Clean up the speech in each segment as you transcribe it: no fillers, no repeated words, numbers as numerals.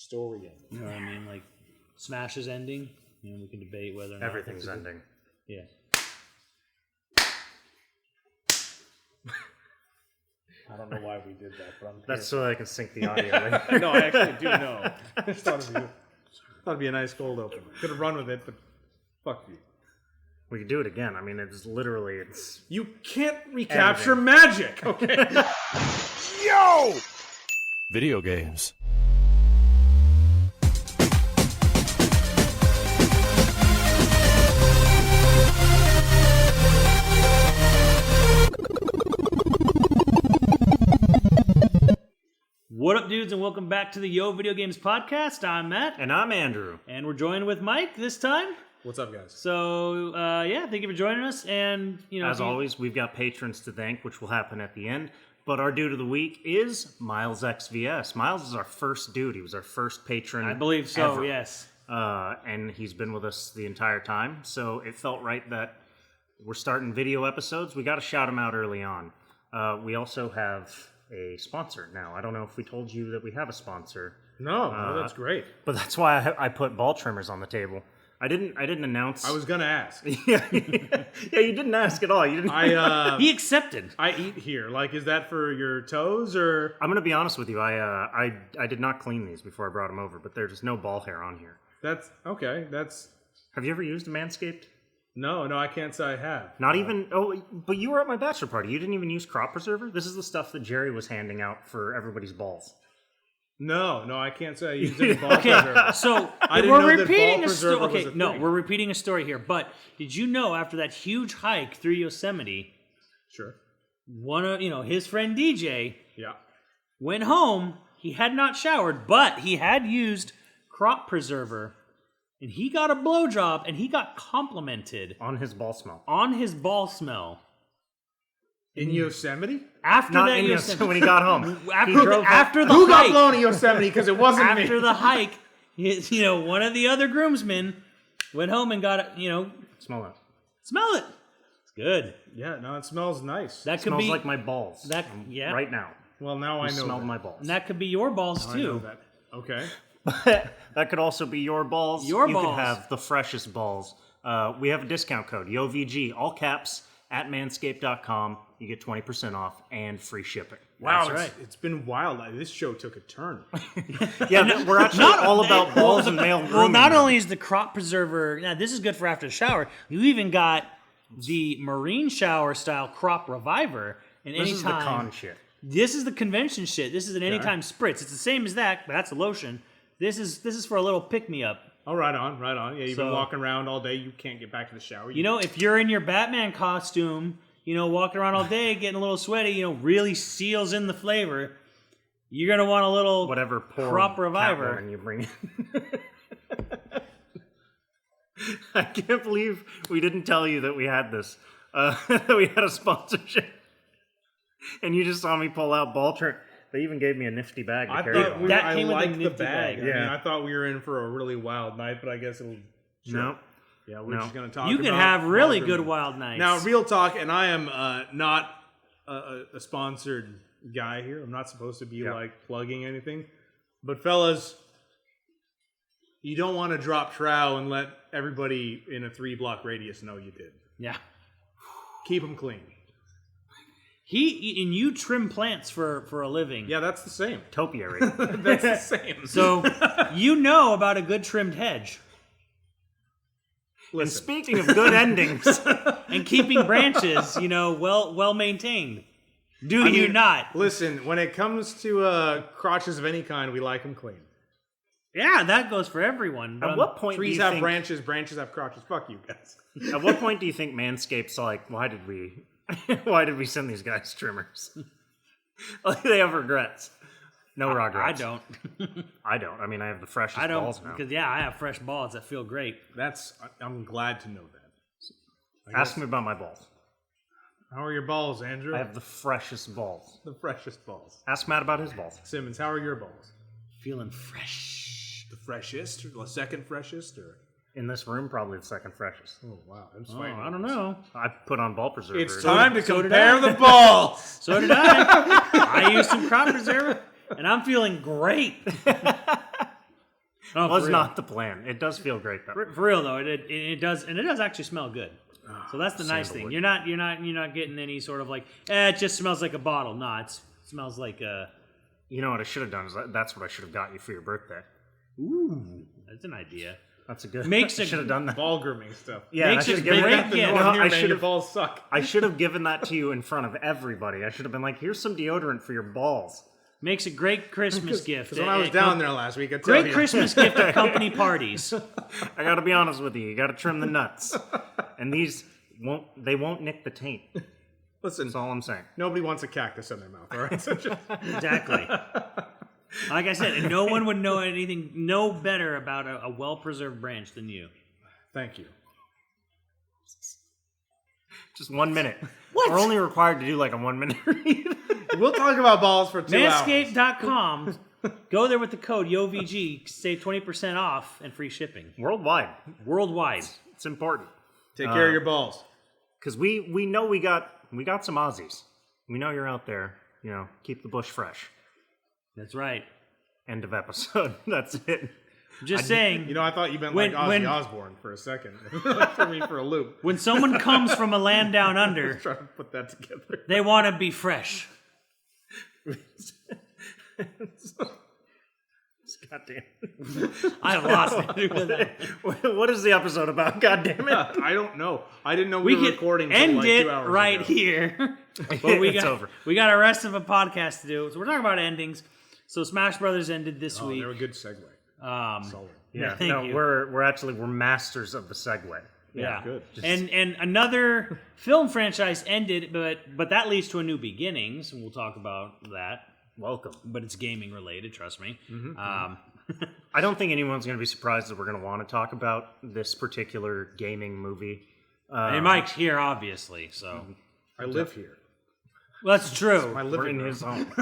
story ending. You know what I mean? Like, Smash is ending. You know, we can debate whether or not Everything's ending. Yeah. I don't know why we did that, but That's so I can sync the audio. No, I actually do know. I just thought it'd be a nice cold open. Could have run with it, but fuck you. We could do it again. I mean, it's literally, You can't recapture magic, okay? Yo! Video games. What up, dudes, and welcome back to the YoVideogames podcast. I'm Matt. And I'm Andrew. And we're joined with Mike this time. What's up, guys? So, thank you for joining us. And, you know, As always, we've got patrons to thank, which will happen at the end. But our dude of the week is Miles XVS. Miles is our first dude. He was our first patron. I believe so, ever. yes. And he's been with us the entire time. So it felt right that we're starting video episodes. We got to shout him out early on. We also have a sponsor now. I don't know if we told you that we have a sponsor. No, that's great. But that's why I put ball trimmers on the table. I didn't announce. I was gonna ask. yeah, you didn't ask at all. You didn't. He accepted. I eat here. Like, is that for your toes or? I'm gonna be honest with you. I did not clean these before I brought them over, but there's no ball hair on here. That's okay. That's. Have you ever used a Manscaped? No, I can't say I have. Not even. Oh, but you were at my bachelor party. You didn't even use crop preserver. This is the stuff that Jerry was handing out for everybody's balls. No, I can't say I used any ball preserver. So I didn't we're know that repeating ball a story. preserver was Okay, a no, thing. we're repeating a story here. But did you know after that huge hike through Yosemite, Sure. one of his friend DJ Yeah. went home. He had not showered, but he had used crop preserver, and he got a blowjob, and he got complimented On his ball smell. on his ball smell. In Yosemite? After Not that in Yosemite, when he got home. after the Who got hike, blown in Yosemite? Because it wasn't after me. the hike, one of the other groomsmen went home and got Smell it. smell it. It's good. Yeah, no, it smells nice. That could Smells be like my balls. yeah. Right now. Well, now I You know smelled that. my balls. and that could be your balls I know too. that. Okay. That could also be your balls. Your you balls. could have the freshest balls. We have a discount code, YoVG, all caps, at manscaped.com. You get 20% off and free shipping. Wow, That's right. It's been wild. This show took a turn. Yeah, we're actually all about balls and male grooming. Well, not now. only is the crop preserver, now this is good for after the shower. You even got the marine shower style crop reviver. And This is the anytime, con shit. This is the convention shit. This is an anytime spritz. It's the same as that, but that's a lotion. This is for a little pick me up. Oh, right on. Yeah, you've been So- walking around all day. You can't get back to the shower. If you're in your Batman costume, walking around all day, getting a little sweaty, really seals in the flavor. You're gonna want a little Whatever poor crop reviver. Catwoman you bring in. I can't believe we didn't tell you that we had this. That we had a sponsorship. And you just saw me pull out ball trim. They even gave me a nifty bag to I carry thought it on. That I came with a liked the nifty bag. bag. I mean, Yeah. I thought we were in for a really wild night, but I guess it'll. No. Yeah, we're No. just going to talk You can about have really ball good grooming. wild nights. Now, real talk, and I am not a sponsored guy here. I'm not supposed to be plugging anything. But fellas, you don't want to drop trow and let everybody in a 3-block radius know you did. Yeah. Keep them clean. You trim plants for a living. Yeah, that's the same. Topiary. That's the same. So you know about a good trimmed hedge. And Listen, speaking of good endings, And keeping branches, well maintained. Do you not? listen, when it comes to crotches of any kind, we like them clean. Yeah, that goes for everyone. at what point Trees do you have think, branches, branches have crotches. Fuck you guys. At what point do you think Manscaped's like, why did we send these guys trimmers? Like they have regrets. No I regrets. don't. I don't. I mean, I have the freshest I don't balls now. because I have fresh balls that feel great. I'm glad to know that. Ask me about my balls. How are your balls, Andrew? I have the freshest balls. the freshest balls. Ask Matt about his balls. Simmons, how are your balls? Feeling fresh. The freshest, or the second freshest, or? In this room, probably the second freshest. Oh wow, I'm Oh, sweating. I don't know. I put on ball preserver. It's time to So did compare I. the balls. So did I. I used some crop preserver, and I'm feeling great. Oh, was for real. not the plan. It does feel great though. For real though, it does, and it does actually smell good. So that's the nice thing. Sandalwood. You're not getting any sort of like, it just smells like a bottle. No, it smells like a. You know what I should have done is that's what I should have got you for your birthday. Ooh, that's an idea. That's a good. Makes I a- should have done that. Ball grooming stuff. Yeah, makes I a should have given great that. gift. No, No, here, I man, should your have. balls suck. I should have given that to you in front of everybody. I should have been like, "Here's some deodorant for your balls." Makes a great Christmas gift. Because when I was It- down there last week, I tell Great you. Christmas gift at company parties. I got to be honest with you. You got to trim the nuts, and these won't nick the taint. Listen, That's all I'm saying. nobody wants a cactus in their mouth, all right? So just, Exactly. Like I said, and no one would know better about a well-preserved branch than you. thank you. Just 1 minute. What? We're only required to do like a 1 minute read. We'll talk about balls for 2 hours. Manscaped.com. Go there with the code YoVG, save 20% off and free shipping Worldwide, worldwide. it's important Take care of your balls. because we know we got some Aussies. We know you're out there. You know, keep the bush fresh. That's right. End of episode. That's it. Just saying, You know, I thought you meant When- like Ozzy when- Osbourne for a second. Like threw me for a loop. when someone comes from a land down under, Trying to put that together. they want to be fresh. Goddamn. I lost it. With that. What is the episode about? God damn it. I don't know. I didn't know we, We were could recording till end like it 2 hours right ago. here. But It's over. We got a rest of a podcast to do. So we're talking about endings. So Smash Brothers ended this Oh, week. they're a good segue. Solid. Yeah, thank no, you. we're masters of the segue. Yeah, good. And another film franchise ended, but that leads to a new beginnings, and we'll talk about that. Welcome. But it's gaming related, trust me. I don't think anyone's going to be surprised that we're going to want to talk about this particular gaming movie. And Mike's here, obviously, so I live here. well, that's true. My We're living in room. his home.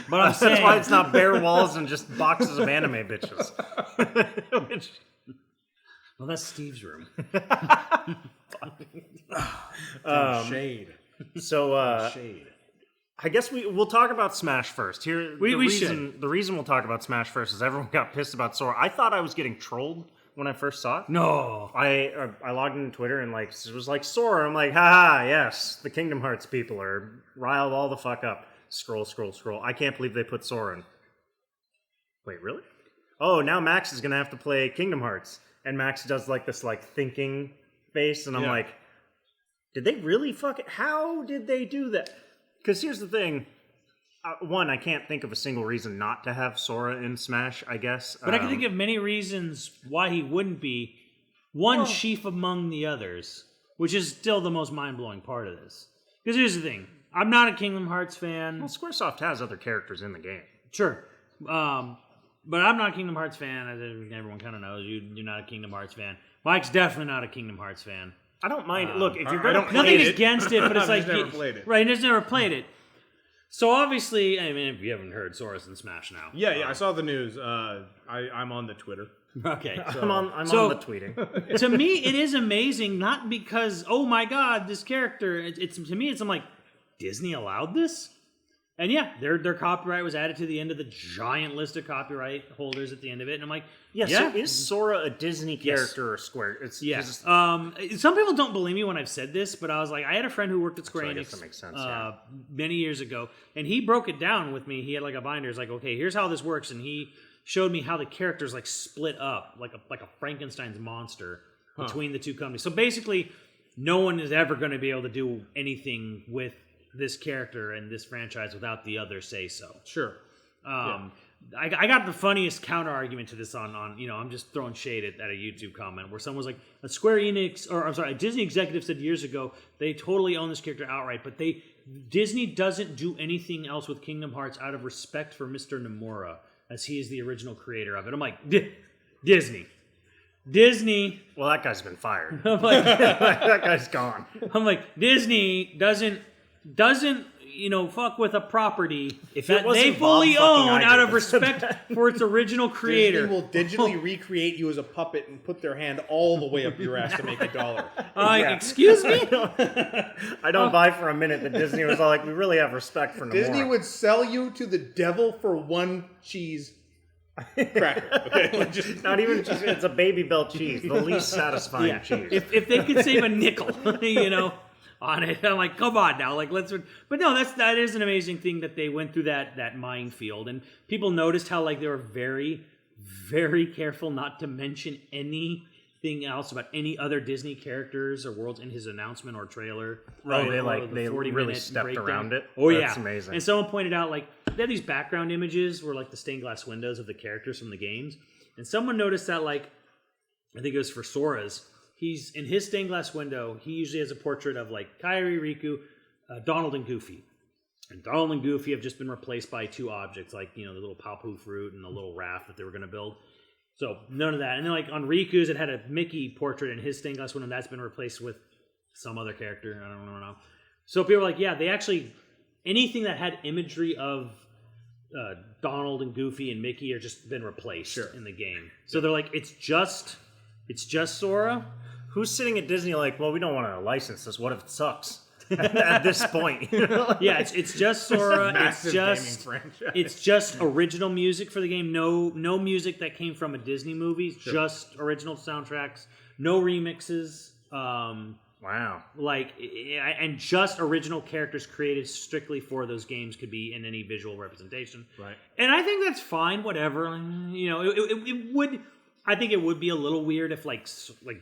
But I'm saying, That's why it's not bare walls and just boxes of anime bitches. well, that's Steve's room. Shade. So Shade. I guess we'll talk about Smash first. Here, We the reason we'll talk about Smash first is everyone got pissed about Sora. I thought I was getting trolled when I first saw it. No, I logged into Twitter and like it was like Sora. I'm like, haha, yes, the Kingdom Hearts people are riled all the fuck up. Scroll. I can't believe they put Sora in. Wait, really? Oh, now Max is gonna have to play Kingdom Hearts, and Max does like this like thinking face, and I'm Yeah. like, did they really fuck it? How did they do that? Because here's the thing. One, I can't think of a single reason not to have Sora in Smash, I guess. but I can think of many reasons why he wouldn't be one chief among the others, which is still the most mind-blowing part of this. Because here's the thing. I'm not a Kingdom Hearts fan. Well, Squaresoft has other characters in the game. Sure. But I'm not a Kingdom Hearts fan. As everyone kind of knows, you're not a Kingdom Hearts fan. Mike's definitely not a Kingdom Hearts fan. I don't mind. Look, if you're I going don't to play Nothing it. against it, but it's I've like... just never played it. Right, he's never played it. So obviously, I mean, if you haven't heard, Sora's in Smash now. Yeah, I saw the news. I'm on the Twitter. Okay. I'm on So- the tweeting. To me, it is amazing, not because, oh my god, this character. It's to me, I'm like, Disney allowed this? And yeah, their copyright was added to the end of the giant list of copyright holders at the end of it. And I'm like, Yeah, yeah. so is Sora a Disney character or Square? It's Yes. 'cause Some people don't believe me when I've said this, but I was like, I had a friend who worked at Square So I Enix guess that makes sense, yeah. many years ago, and he broke it down with me. He had like a binder. It's like, okay, here's how this works, and he showed me how the characters like split up, like a Frankenstein's monster between the two companies. So basically, no one is ever going to be able to do anything with this character and this franchise without the other say so. Sure. I got the funniest counter argument to this on I'm just throwing shade at a YouTube comment where someone was like, a Square Enix, or I'm sorry, a Disney executive said years ago they totally own this character outright, but Disney doesn't do anything else with Kingdom Hearts out of respect for Mr. Nomura, as he is the original creator of it. I'm like, Disney. well, that guy's been fired. I'm like, That guy's gone. Disney doesn't fuck with a property If that it wasn't they fully Bob fucking own out of Iger. respect for its original creator. Disney will digitally recreate you as a puppet and put their hand all the way up your ass to make $1. Yeah. Excuse me? I don't buy for a minute that Disney was all like, we really have respect for Nomura. Disney would sell you to the devil for one cheese cracker. Okay, like just Not even cheese. It's a baby bell cheese, the least satisfying cheese. If they could save a nickel, on it, I'm like, come on now, like let's. But no, that is an amazing thing that they went through that minefield, and people noticed how like they were very, very careful not to mention anything else about any other Disney characters or worlds in his announcement or trailer. Right, Or they 40 really minute stepped breakdown. around it. Oh That's yeah, amazing. And someone pointed out like they had these background images were like the stained glass windows of the characters from the games, and someone noticed that like I think it was for Sora's. He's in his stained glass window. He usually has a portrait of like Kairi, Riku, Donald, and Goofy. And Donald and Goofy have just been replaced by two objects, like the little Papu fruit and the little raft that they were going to build. So none of that. And then like on Riku's, it had a Mickey portrait in his stained glass window. That's been replaced with some other character. I don't know. So people were like, yeah, they actually anything that had imagery of Donald and Goofy and Mickey are just been replaced in the game. So they're like, it's just Sora. Who's sitting at Disney like, well, we don't want to license this. What if it sucks? At this point. Yeah, it's just Sora. Massive gaming franchise. It's just original music for the game. No music that came from a Disney movie. Just original soundtracks. No remixes. Wow. And just original characters created strictly for those games could be in any visual representation. Right. And I think that's fine. Whatever. It would. I think it would be a little weird if like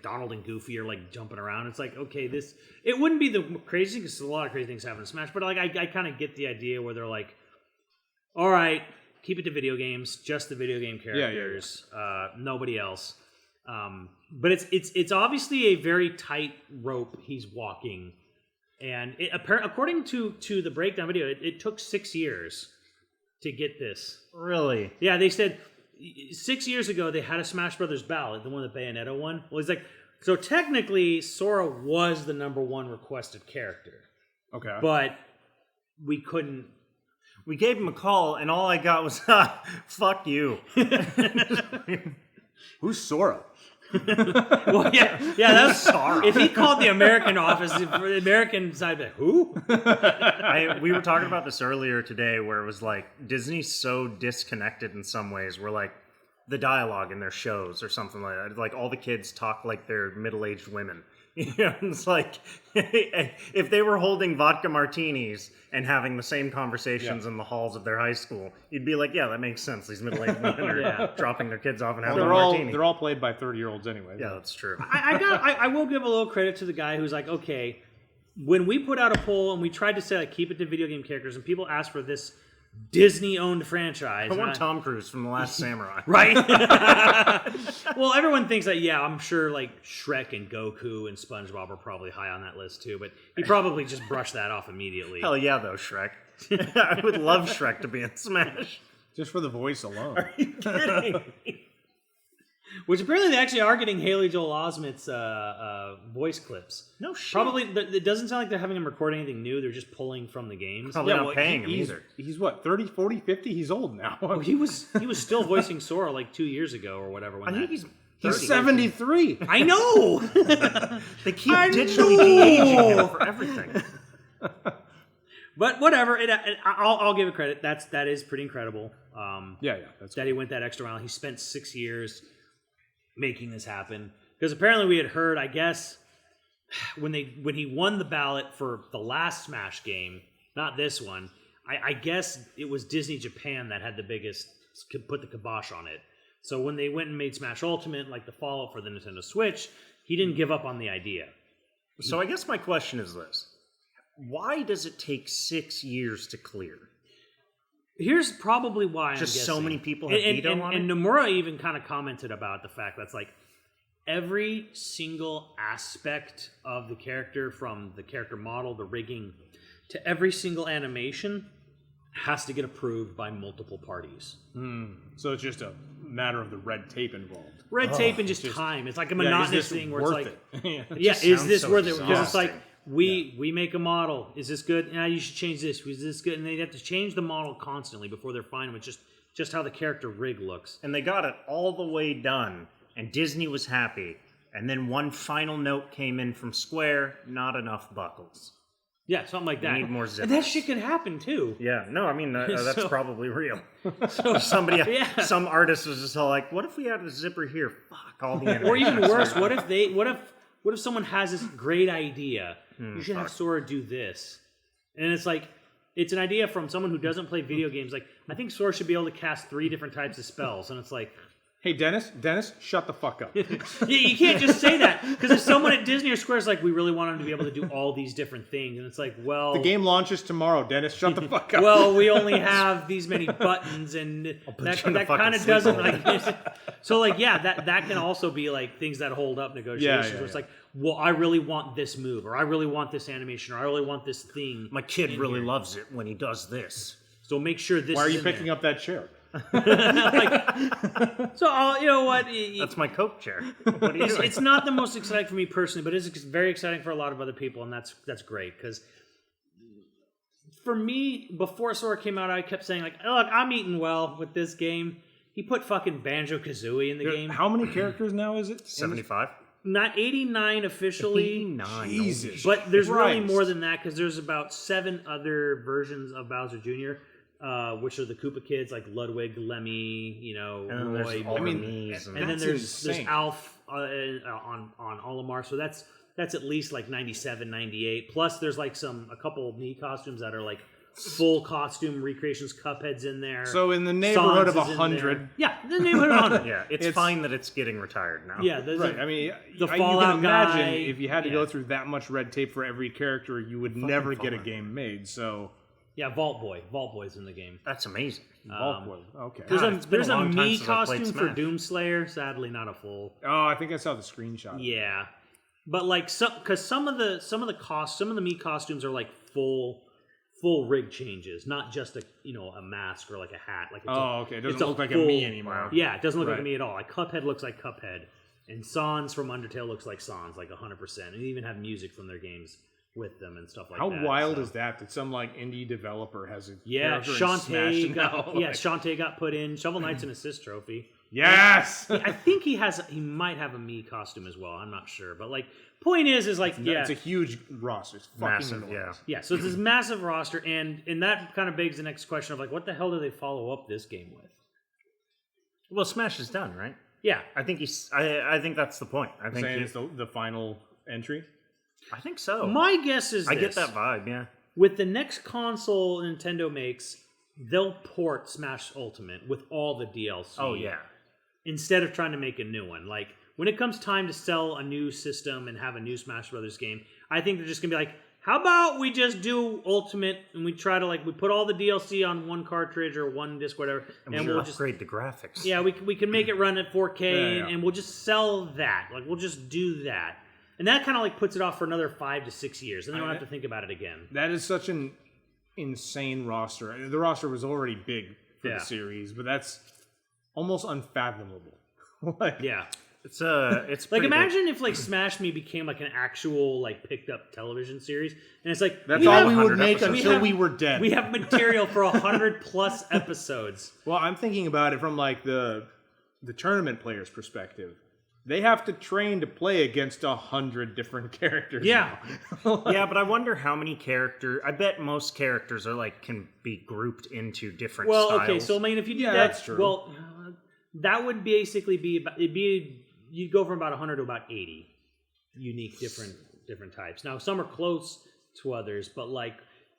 Donald and Goofy are like jumping around. It's like, okay, it wouldn't be the crazy because a lot of crazy things happen in Smash, but like I kind of get the idea where they're like, all right, keep it to video games, just the video game characters, nobody else. But it's obviously a very tight rope he's walking, and according to the breakdown video, it took 6 years to get this. Really? Yeah, they said 6 years ago they had a Smash Brothers ballot, the one that Bayonetta won. Well, it's like, so technically Sora was the number one requested character. Okay. But we couldn't. We gave him a call, and all I got was, fuck you. Who's Sora? Well, yeah, that's sorry. If he called the American office, the American side, like, who? We were talking about this earlier today, where it was like Disney's so disconnected in some ways. Where like the dialogue in their shows or something like that, like all the kids talk like they're middle-aged women. It's like if they were holding vodka martinis and having the same conversations in the halls of their high school, you'd be like, yeah, that makes sense. These middle-aged women are dropping their kids off and having a martini. They're all played by 30-year-olds anyway. Yeah, that's true. I will give a little credit to the guy who's like, okay, when we put out a poll and we tried to say like keep it to video game characters, and people asked for this Disney-owned franchise. I want Tom Cruise from The Last Samurai. Right? Well, everyone thinks that, yeah, I'm sure like Shrek and Goku and SpongeBob are probably high on that list too, but he probably just brushed that off immediately. Hell yeah, though, Shrek. I would love Shrek to be in Smash. Just for the voice alone. Are you kidding? Which apparently they actually are getting Haley Joel Osment's voice clips. No shit. Probably, it doesn't sound like they're having him record anything new. They're just pulling from the games. Probably not paying him either. He's what, 30, 40, 50? He's old now. Oh, he was still voicing Sora like 2 years ago or whatever. I think he's 73. I know. They keep digitally de-aging him for everything. But whatever. I'll give it credit. That is pretty incredible. That's that he went that extra mile. He spent 6 years making this happen because apparently we had heard, I guess, when he won the ballot for the last Smash game, not this one. I guess it was Disney Japan that had the biggest, put the kibosh on it. So when they went and made Smash Ultimate, like the follow-up for the Nintendo Switch, he didn't give up on the idea. So I guess my question is this. Why does it take 6 years to clear? Here's probably why Just I'm so guessing. many people have veto on it? And Nomura even kind of commented about the fact that's like every single aspect of the character, from the character model, the rigging, to every single animation has to get approved by multiple parties. So it's just a matter of the red tape involved. Red tape and just time. It's like a monotonous thing where it's like, it? is this so worth it? Because it's like, exhausting. we make a model. Is this good? Nah, you should change this. Is this good? And they have to change the model constantly before they're fine with just how the character rig looks. And they got it all the way done, and Disney was happy. And then one final note came in from Square, not enough buckles. Yeah, something like that. need more and that shit can happen too. Yeah, no, I mean that's So- probably real. So Some artist was just all like, "What if we had a zipper here? Fuck all the or even animations." worse, what if someone has this great idea? You should have Sora do this, and it's like it's an idea from someone who doesn't play video games. Like I think Sora should be able to cast 3 different types of spells, and it's like. Hey, Dennis, shut the fuck up. You can't just say that because if someone at Disney or Square is like, we really want him to be able to do all these different things, and it's like, well, The game launches tomorrow, Dennis. Shut the fuck up. well, we only have these many buttons, and that you in a kind of fucking doesn't sleepover. like. So like, yeah, that can also be like things that hold up negotiations. Where it's like, well, I really want this move, or I really want this animation, or I really want this thing. My kid really loves it when he does this. So make sure this. Why are is you in picking there. up that chair? So you know what? That's my Coke chair. What are you doing? It's not the most exciting for me personally, but it's very exciting for a lot of other people, and that's great because for me, before Sora came out, I kept saying like, "Look, I'm eating well with this game." He put fucking Banjo-Kazooie in the game. How many characters now is it? 75. Not 89 officially, 89. Jesus. but there's really Christ. more than that because there's about 7 other versions of Bowser Jr. Which are the Koopa kids like Ludwig, Lemmy, you know, And then Roy, there's all mean, the Mii's and and then That's there's insane. Alf on Olimar, so that's at least like 97, 98. Plus there's like a couple of Mii costumes that are like full costume recreations. Cuphead's in there. So in the neighborhood Sans of is in 100. there. Yeah, the neighborhood of 100. yeah, it's It's- fine that it's getting retired now. Yeah, there's Right. I mean, the you Fallout can imagine guy, if you had to yeah. go through that much red tape for every character, you would never get a Fallout. game made. So, yeah, Vault Boy's in the game. That's amazing. Vault Boy. Okay. There's God, it's been there's a a long time Mii since I played costume for Smash. Doomslayer. Sadly, not a full. Oh, I think I saw the screenshot. Yeah, but like because some of the Mii costumes are like full rig changes, not just a mask or like a hat. Like it's Oh, okay. It doesn't it's a look like full- a me anymore. Yeah, it doesn't look like Right. me at all. Like Cuphead looks like Cuphead, and Sans from Undertale looks like Sans, like 100%. And they even have music from their games with them and stuff like How that. wild so. is that? That some like indie developer has a Yeah, character in Smash Shantae now? got Shantae got put in. Shovel Knight's an assist trophy. Yes. I think he might have a Mii costume as well. I'm not sure, but like point is like yeah, It's a huge roster. It's fucking Massive, enormous. yeah. So it's this massive roster, and that kind of begs the next question of like, what the hell do they follow up this game with? Well, Smash is done, right? Yeah, I think I think that's the point. I think Saying it's the final entry. I think so. my guess is I get this. that vibe. Yeah. With the next console Nintendo makes, they'll port Smash Ultimate with all the DLC. Oh yeah. Instead of trying to make a new one. Like, when it comes time to sell a new system and have a new Smash Brothers game, I think they're just going to be like, how about we just do Ultimate and we try to, like, we put all the DLC on one cartridge or one disc, whatever, and we'll we'll just... upgrade the graphics. Yeah, we can make it run at 4K Yeah. and we'll just sell that. Like, we'll just do that. And that kind of, like, puts it off for another 5 to 6 years, and then we don't have to think about it again. That is such an insane roster. The roster was already big for Yeah. the series, but that's almost unfathomable. Like, Yeah. It's Like, pretty imagine if, like, Smash Me became, like, an actual, like, picked-up television series, and it's like... that's we all have- we would 100 make episodes. until we were dead. We have material for 100+ episodes. Well, I'm thinking about it from like the tournament player's perspective. They have to train to play against 100 different characters. Yeah. now. Yeah, but I wonder how many characters. I bet most characters are like can be grouped into different Well, styles. okay, so I mean, if you do Yeah, that, that's true. well, that would basically be about, you'd go from about 100 to about 80 unique different types. Now, some are close to others, but like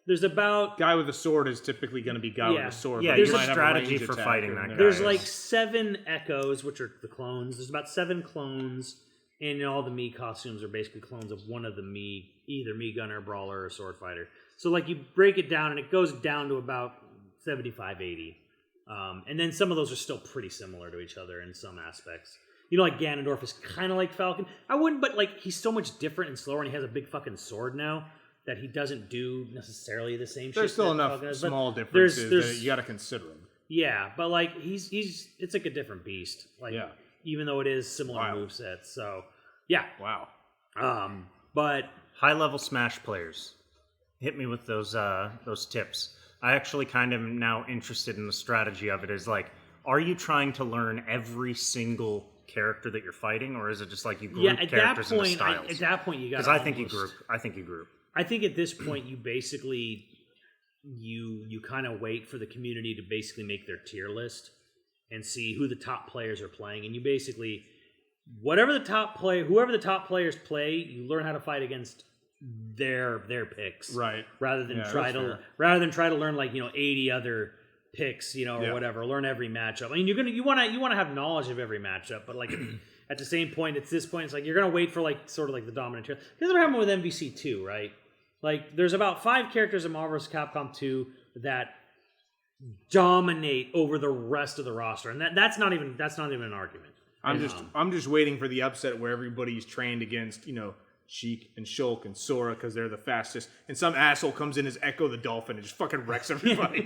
there's about Guy with a sword is typically going to be guy Yeah. with a sword. Yeah, but there's you a might have strategy range for attack fighting in that there. guy. there's Guys. like 7 echoes, which are the clones. There's about 7 clones, and all the Mii costumes are basically clones of one of the Mii, either Mii Gunner, Brawler, or Sword Fighter. So like you break it down, and it goes down to about 75, 80. And then some of those are still pretty similar to each other in some aspects. You know, like Ganondorf is kind of like Falcon. I wouldn't, but like he's so much different and slower, and he has a big fucking sword now that he doesn't do necessarily the same shit. There's still that enough Falcon does, but small differences there's- that you got to consider them. Yeah, but like he's it's like a different beast. Like Yeah. even though it is similar Wow. movesets. So yeah. Wow. But high level Smash players. Hit me with those tips. I actually kind of now interested in the strategy of it. Is like, are you trying to learn every single character that you're fighting, or is it just like you group Yeah, at that characters into point, styles? at that point, you got. Because I think you group. I think at this point, you basically you kind of wait for the community to basically make their tier list and see who the top players are playing, and you basically whoever the top players play, you learn how to fight against their picks, Right. Rather than Yeah, try that's to learn like 80 other picks, or whatever. Learn every matchup. I mean, you want to have knowledge of every matchup, but like at the same point, at this point, it's like you're gonna wait for like sort of like the dominant tier. Here's what happened with MVC 2, right? Like there's about 5 characters in Marvel vs. Capcom 2 that dominate over the rest of the roster, and that's not even an argument. I'm just waiting for the upset where everybody's trained against, Sheik and Shulk and Sora because they're the fastest, and some asshole comes in as Echo the Dolphin and just fucking wrecks everybody.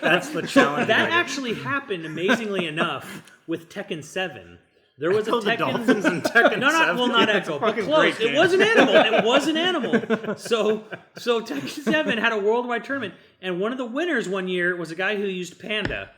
That's the challenge. That actually happened, amazingly enough, with Tekken 7. There was Echo a the Tekken... Dolphins in Tekken 7. Not Echo, but fucking close. great It game. was an animal. It was an animal. So Tekken 7 had a worldwide tournament, and one of the winners one year was a guy who used Panda.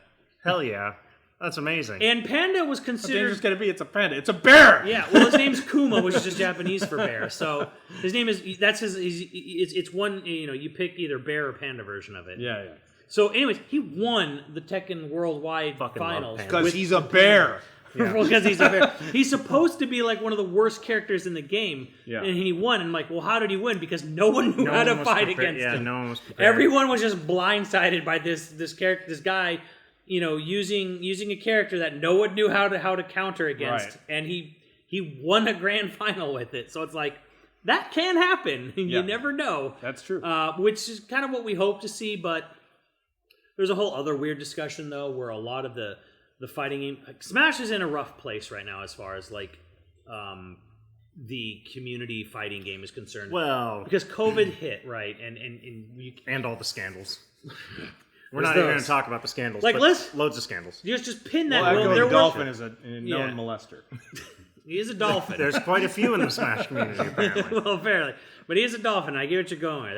Hell yeah. That's amazing. And Panda was They're considered... just gonna be, it's a panda. It's a bear! Yeah, well, his name's Kuma, which is just Japanese for bear. So his name is... It's one... You pick either bear or panda version of it. Yeah. So anyways, he won the Tekken Worldwide Fucking love Finals. Panda. Because he's a bear. Well, because he's a bear. He's supposed to be like one of the worst characters in the game, Yeah. and he won. And I'm like, well, how did he win? Because no one knew how to fight against him. No one was prepared. Everyone was just blindsided by this character, this guy, using a character that no one knew how to counter against, Right. and he won a grand final with it. So it's like that can happen. You Yeah. never know. That's true. Which is kind of what we hope to see, but there's a whole other weird discussion though, where a lot of the fighting game, like, Smash is in a rough place right now as far as like the community fighting game is concerned. Well, Because COVID hit, right, and and all the scandals. We're There's not even going those. to talk about the scandals. Like, but let's- loads of scandals. just pin that. Well, Echo there the were- Dolphin is a known Yeah. molester. He is a dolphin. There's quite a few in the Smash community, apparently. Well, fairly, but he is a dolphin. I get what you're going.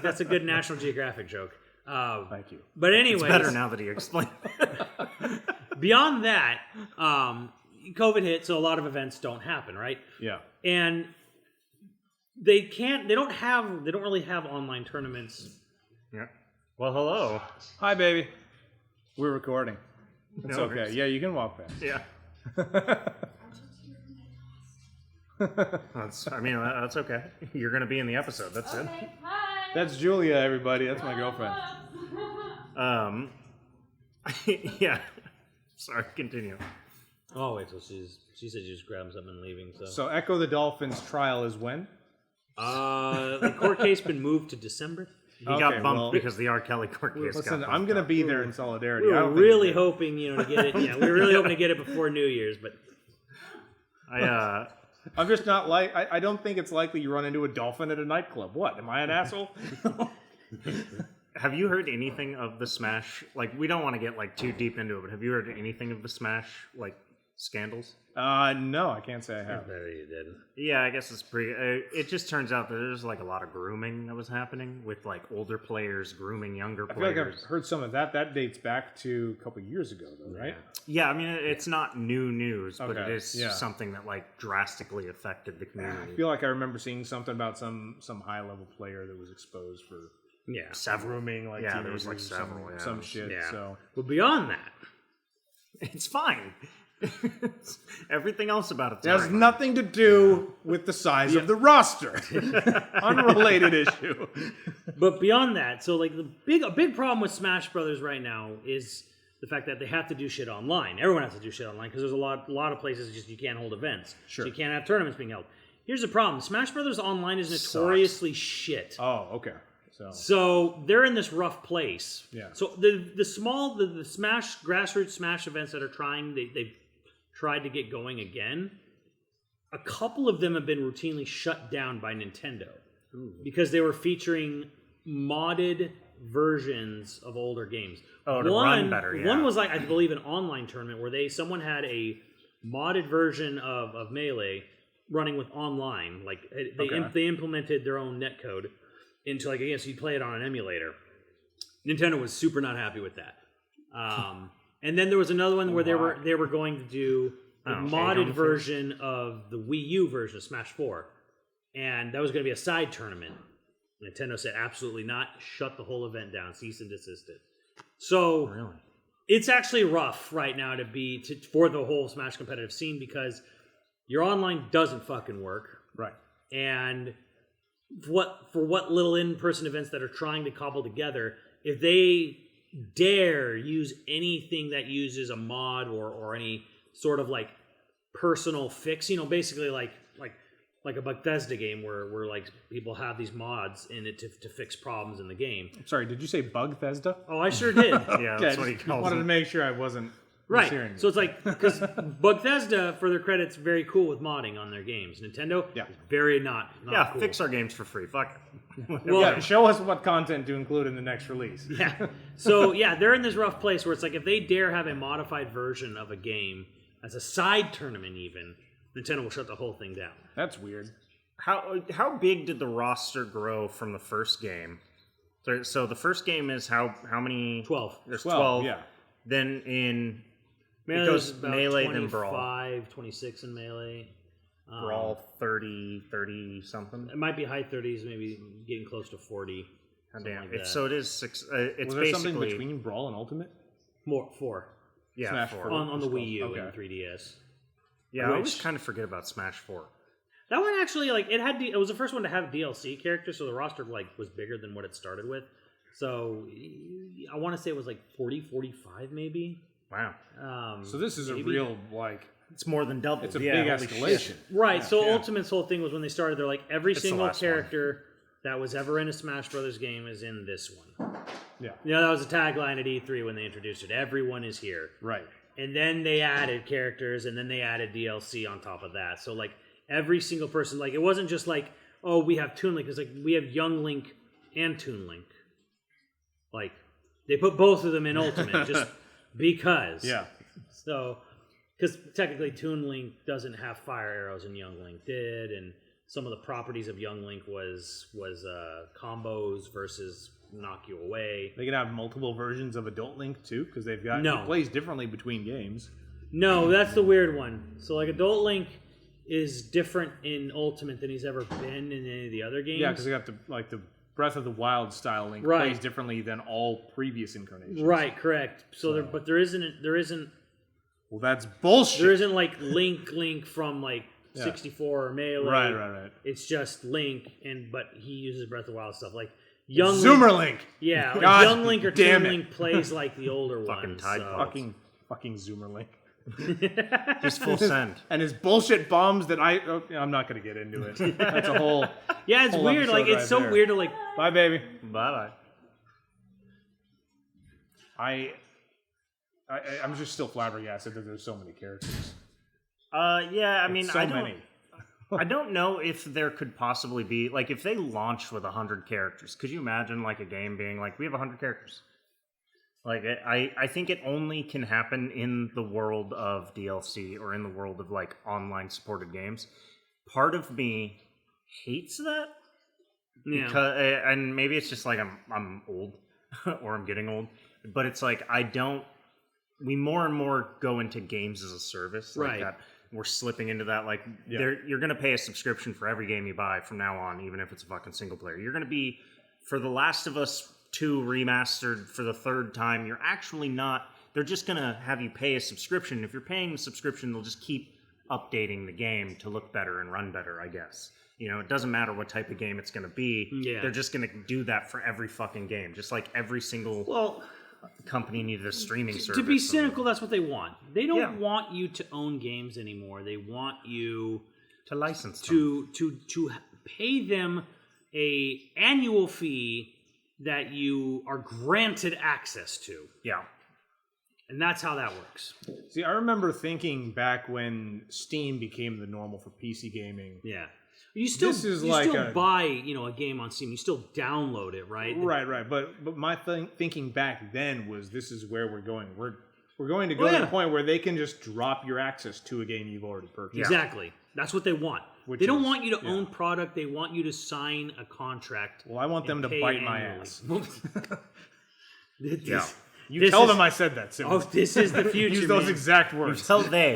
That's a good National Geographic joke. Thank you. But anyways, It's better now that he explained it. beyond that, COVID hit, so a lot of events don't happen, right? Yeah. And they don't really have online tournaments. Yeah. Well, hello. Hi, baby. We're recording. It's No okay. worries. Yeah, you can walk past. Yeah. That's okay. You're going to be in the episode. That's it. Okay, hi. That's Julia, everybody. That's my girlfriend. Yeah. Sorry, continue. Oh wait, so she said she was grabbing something and leaving. So Echo the Dolphin's trial is when? The court case been moved to December. He got bumped well, because the R. Kelly court case Listen, got I'm bumped gonna up. be there in solidarity. We I were don't think really you- hoping, to get it. Yeah, we were really hoping to get it before New Year's, but I'm just not like. I don't think it's likely you run into a dolphin at a nightclub. What? Am I an asshole? Have you heard anything of the Smash? Like, we don't want to get like too deep into it, but have you heard anything of the Smash like scandals? No, I can't say I have. you didn't. Yeah, I guess it's pretty. It just turns out that there's like a lot of grooming that was happening with like older players grooming younger I feel like players. I've heard some of that. That dates back to a couple years ago, though, right? Yeah, I mean it's not new news, but it Okay, is yeah. something that like drastically affected the I community. feel like I remember seeing something about some high level player that was exposed for Yeah. grooming like Yeah, there teenagers was, like, or several, yeah. some shit. Yeah. So But beyond that, It's fine. Everything else about it it's has fine. nothing to do with the size of the roster. Unrelated issue. But beyond that, so like a big problem with Smash Brothers right now is the fact that they have to do shit online. Everyone has to do shit online because there's a lot of places just you can't hold events. Sure. So you can't have tournaments being held. Here's the problem: Smash Brothers Online is notoriously shit. Oh, okay. So they're in this rough place. Yeah. So the Smash grassroots Smash events that are they've tried to get going again. A couple of them have been routinely shut down by Nintendo because they were featuring modded versions of older games. Oh, to run better, yeah. One was like, I believe, an online tournament where someone had a modded version of Melee running with online. Like they implemented their own netcode into so you play it on an emulator. Nintendo was super not happy with that. And then there was another one where they were going to do a modded version of the Wii U version of Smash 4. And that was going to be a side tournament. Nintendo said, absolutely not. Shut the whole event down. Cease and desist it. So Really? it's actually rough right now for the whole Smash competitive scene because your online doesn't fucking work. Right. And for what little in-person events that are trying to cobble together, if they dare use anything that uses a mod or any sort of like personal fix, basically like a Bethesda game where like people have these mods in it to fix problems in the game. Sorry, did you say Bugthesda? Oh, I sure did. Yeah, that's what he calls wanted it. to make sure I wasn't Right. mishearing you. So it's like, because Bethesda, for their credits, very cool with modding on their games. Nintendo, Yeah. very not Yeah, cool. fix our games for free. Fuck it. Well, yeah, show us what content to include in the next release. Yeah. So, yeah, they're in this rough place where it's like if they dare have a modified version of a game as a side tournament even, Nintendo will shut the whole thing down. That's weird. How big did the roster grow from the first game? So the first game is how many? 12. There's 12, 12. yeah. Then in Melee it goes is about Melee, 25, then Brawl. 26 in Melee. Brawl 30 something. It might be high 30s, maybe getting close to 40. God something damn. like that. So it is six. It's Was there basically something between Brawl and Ultimate? Four. yeah, Smash 4. four. On the Wii U Okay. and 3DS. Yeah, I always Which- kind of forget about Smash 4. That one actually, like, it was the first one to have DLC characters, so the roster, like, was bigger than what it started with. So, I want to say it was, like, 40, 45, maybe. Wow, So this is maybe. a real, like, it's more than double. it's a yeah, big holy escalation. shit. Right, so yeah. Ultimate's whole thing was when they started, they're like, every It's the single last one. character that was ever in a Smash Brothers game is in this one. Yeah. That was a tagline at E3 when they introduced it. Everyone is here. Right. And then they added characters, and then they added DLC on top of that. So, like, every single person, like, it wasn't just like, oh, we have Toon Link. It's like, we have Young Link and Toon Link. Like, they put both of them in Ultimate just because. Yeah. So, because technically Toon Link doesn't have fire arrows and Young Link did, and some of the properties of Young Link was combos versus knock you away. They can have multiple versions of Adult Link, too, because they've got... No. It plays differently between games. No, that's the weird one. So, like, Adult Link is different in Ultimate than he's ever been in any of the other games. Yeah, because they got the Breath of the Wild style Link Right. plays differently than all previous incarnations. Right, correct. So, there isn't Well, that's bullshit. there isn't like Link from like 64 or Melee. Right. It's just Link, but he uses Breath of the Wild stuff. Like Young Zoomer Link. Yeah, like God Young Link or damn Toon it. Link plays like the older Fucking ones. Tide so. Pods. Fucking Zoomer Link. Just full send. And his bullshit bombs that I'm not going to get into it. That's a whole... Yeah, it's whole weird. Like episode it's right so there. weird to like. Bye, baby. Bye bye. I'm just still flabbergasted that there's so many characters. Yeah, I mean, So I don't. many. I don't know if there could possibly be like if they launched with 100 characters. Could you imagine like a game being like, we have 100 characters? Like I think it only can happen in the world of DLC or in the world of like online supported games. Part of me hates that Yeah. because, and maybe it's just like I'm old or I'm getting old, but it's like we more and more go into games as a service like Right. that. We're slipping into that. Like, you're going to pay a subscription for every game you buy from now on, even if it's a fucking single player. You're going to be, for The Last of Us 2 remastered for the third time, you're actually not, they're just going to have you pay a subscription. If you're paying the subscription, they'll just keep updating the game to look better and run better, I guess. It doesn't matter what type of game it's going to be. Yeah. They're just going to do that for every fucking game, just like every single Well, company needed a streaming service. to be cynical, that's what they want. They don't Yeah. want you to own games anymore. They want you to license them. to pay them a annual fee that you are granted access to, Yeah. and that's how that works. See, I remember thinking back when Steam became the normal for PC gaming. Yeah, you still buy a game on Steam. You still download it, right? Right. But my thinking back then was this is where we're going. We're going to go Oh, to yeah. the point where they can just drop your access to a game you've already purchased. Exactly. That's what they want. Which they don't is- want you to yeah. own product. They want you to sign a contract. Well, I want them and to pay bite my annually. ass. Yeah. tell them I said that, Simmons. Oh, this is the future. Use those man. exact You words. tell they,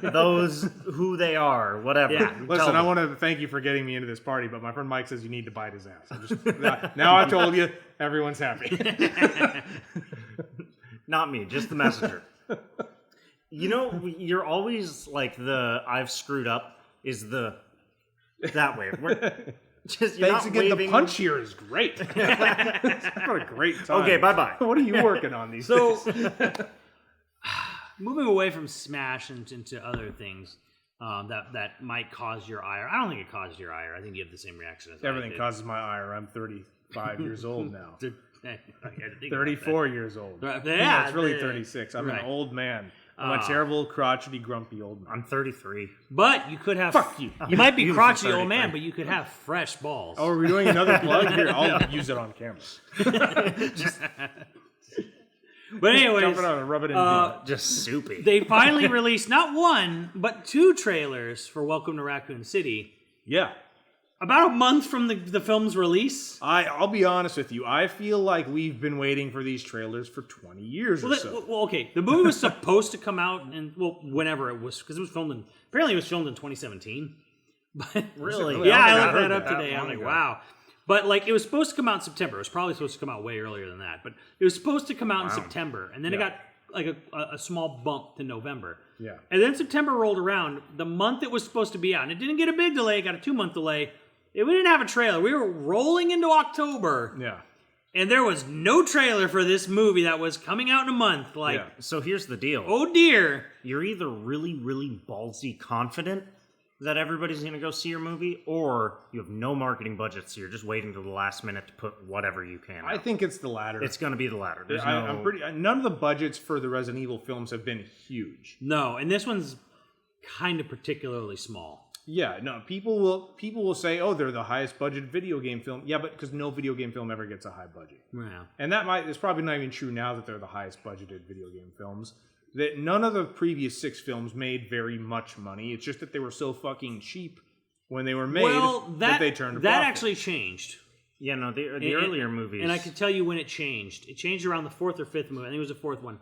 those who they are, whatever. Yeah. You tell Listen, I them. want to thank you for getting me into this party, but my friend Mike says you need to bite his ass. Now I told you, everyone's happy. Not me, just the messenger. You know, you're always like the I've screwed up is the that way. Just you're Thanks not again. The waving- punch here is great. What a great time. Okay, bye-bye. What are you working on these So, days? moving away from Smash into other things that might cause your ire. I don't think it caused your ire. I think you have the same reaction as I Everything did. causes my ire. I'm 35 years old now. I had to think about 34 years old. that. Yeah, Yeah, it's really 36. I'm right. an old man. I'm a terrible, crotchety, grumpy old man. I'm 33. But you could have. Fuck you. You might be You crotchety for old man, 33. but you could have fresh balls. Oh, are we doing another plug here? I'll use it on camera. But anyways, Dump it on and rub it in. Just soupy. they finally released not one but 2 trailers for Welcome to Raccoon City. Yeah. About a month from the film's release. I'll be honest with you. I feel like we've been waiting for these trailers for 20 years or so. Well, okay. The movie was supposed to come out, whenever it was, because it was filmed in. Apparently, it was filmed in 2017. But Really? yeah, I I looked heard that up that today. I'm long like, ago. wow. But like, it was supposed to come out in September. It was probably supposed to come out way earlier than that. But it was supposed to come out in September, and then it Yeah. got like a small bump to November. Yeah. And then September rolled around. The month it was supposed to be out, and it didn't get a big delay. It got a 2-month delay. We didn't have a trailer. We were rolling into October, Yeah. and there was no trailer for this movie that was coming out in a month. Like, Yeah. So here's the deal. oh dear. You're either really, really ballsy confident that everybody's going to go see your movie, or you have no marketing budget, so you're just waiting till the last minute to put whatever you can I out. think it's the latter. It's going to be the latter. There's I'm pretty. None of the budgets for the Resident Evil films have been huge. No, and this one's kind of particularly small. Yeah, no. People will say, "Oh, they're the highest budget video game film." Yeah, but because no video game film ever gets a high budget, Yeah. and it's probably not even true now that they're the highest budgeted video game films. That none of the previous 6 films made very much money. It's just that they were so fucking cheap when they were made Well, that they turned a that profit. actually changed. Yeah, no, the And- earlier movies. And I can tell you when it changed. It changed around the 4th or 5th movie. I think it was the 4th one.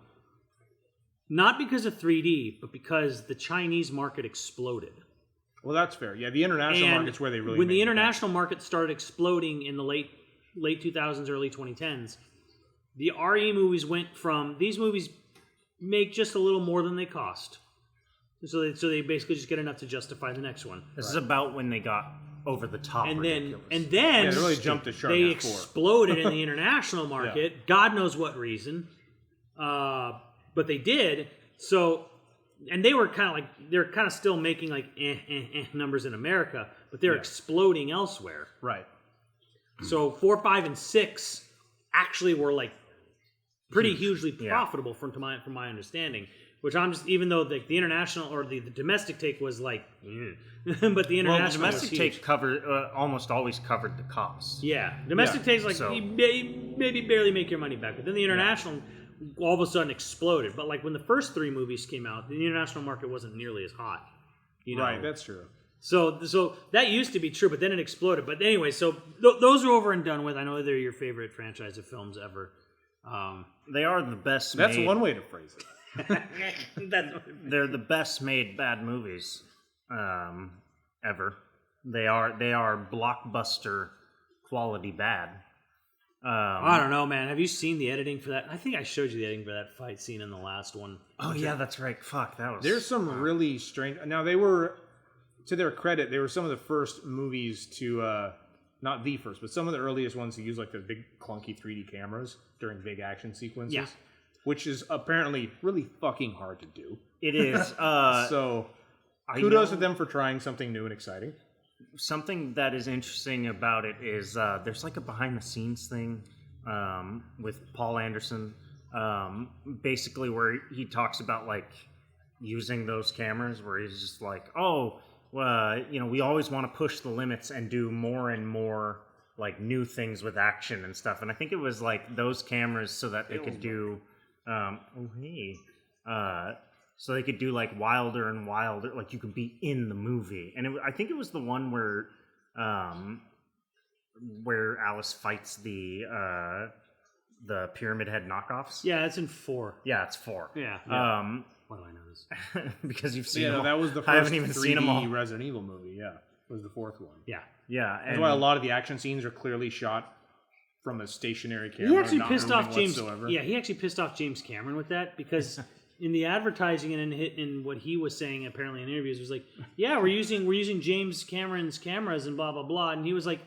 Not because of 3D, but because the Chinese market exploded. Well, that's fair. Yeah, the international And market's where they really when the made it international market started exploding in the late 2000s, early 2010s, the RE movies went from these movies make just a little more than they cost. So they basically just get enough to justify the next one. This is about when they got over the top. And then ridiculous. Yeah, it really jumped the shark. they at 4. exploded in the international market. God knows what reason, but they did. So, and they were kind of still making like numbers in America, but they're exploding elsewhere. Right. So 4, 5, and 6 actually were like pretty hugely profitable from my understanding. Which I'm just, even though the international or the domestic take was like, but the international well, the was domestic huge. take almost always covered the cost. Yeah, domestic takes like so- you maybe barely make your money back, but then the international all of a sudden exploded. But like when the first 3 movies came out, the international market wasn't nearly as hot. You know? Right, that's true. So that used to be true, but then it exploded. But anyway, so those are over and done with. I know they're your favorite franchise of films ever. They are the best. That's made, one way to phrase it. They're the best made bad movies ever. They are blockbuster quality bad. I don't know, man. Have you seen the editing for that? I think I showed you the editing for that fight scene in the last one. Oh yeah, that's right. Fuck, that was. There's some really strange. Now they were, to their credit, they were some of the first movies to, not the first, but some of the earliest ones to use like the big clunky 3D cameras during big action sequences. Yeah. Which is apparently really fucking hard to do. It is. So, I kudos know- to them for trying something new and exciting. Something that is interesting about it is there's like a behind the scenes thing with Paul Anderson, basically where he talks about like using those cameras, where he's just like, we always want to push the limits and do more and more like new things with action and stuff. And I think it was like those cameras so that they could do, so they could do like wilder and wilder, like you could be in the movie. And I think it was the one where Alice fights the the Pyramid Head knockoffs. Yeah, that's in 4. Yeah, it's 4. Yeah. Why do I know this? Because you've seen Yeah, them all. that was the I first haven't even seen them all. 3D Resident Evil movie. Yeah, it was the 4th one. Yeah. Yeah, That's and why a lot of the action scenes are clearly shot from a stationary camera. He actually not pissed moving off James. whatsoever. Yeah, he actually pissed off James Cameron with that because in the advertising and in what he was saying apparently in interviews was like, yeah, we're using James Cameron's cameras and blah blah blah, and he was like,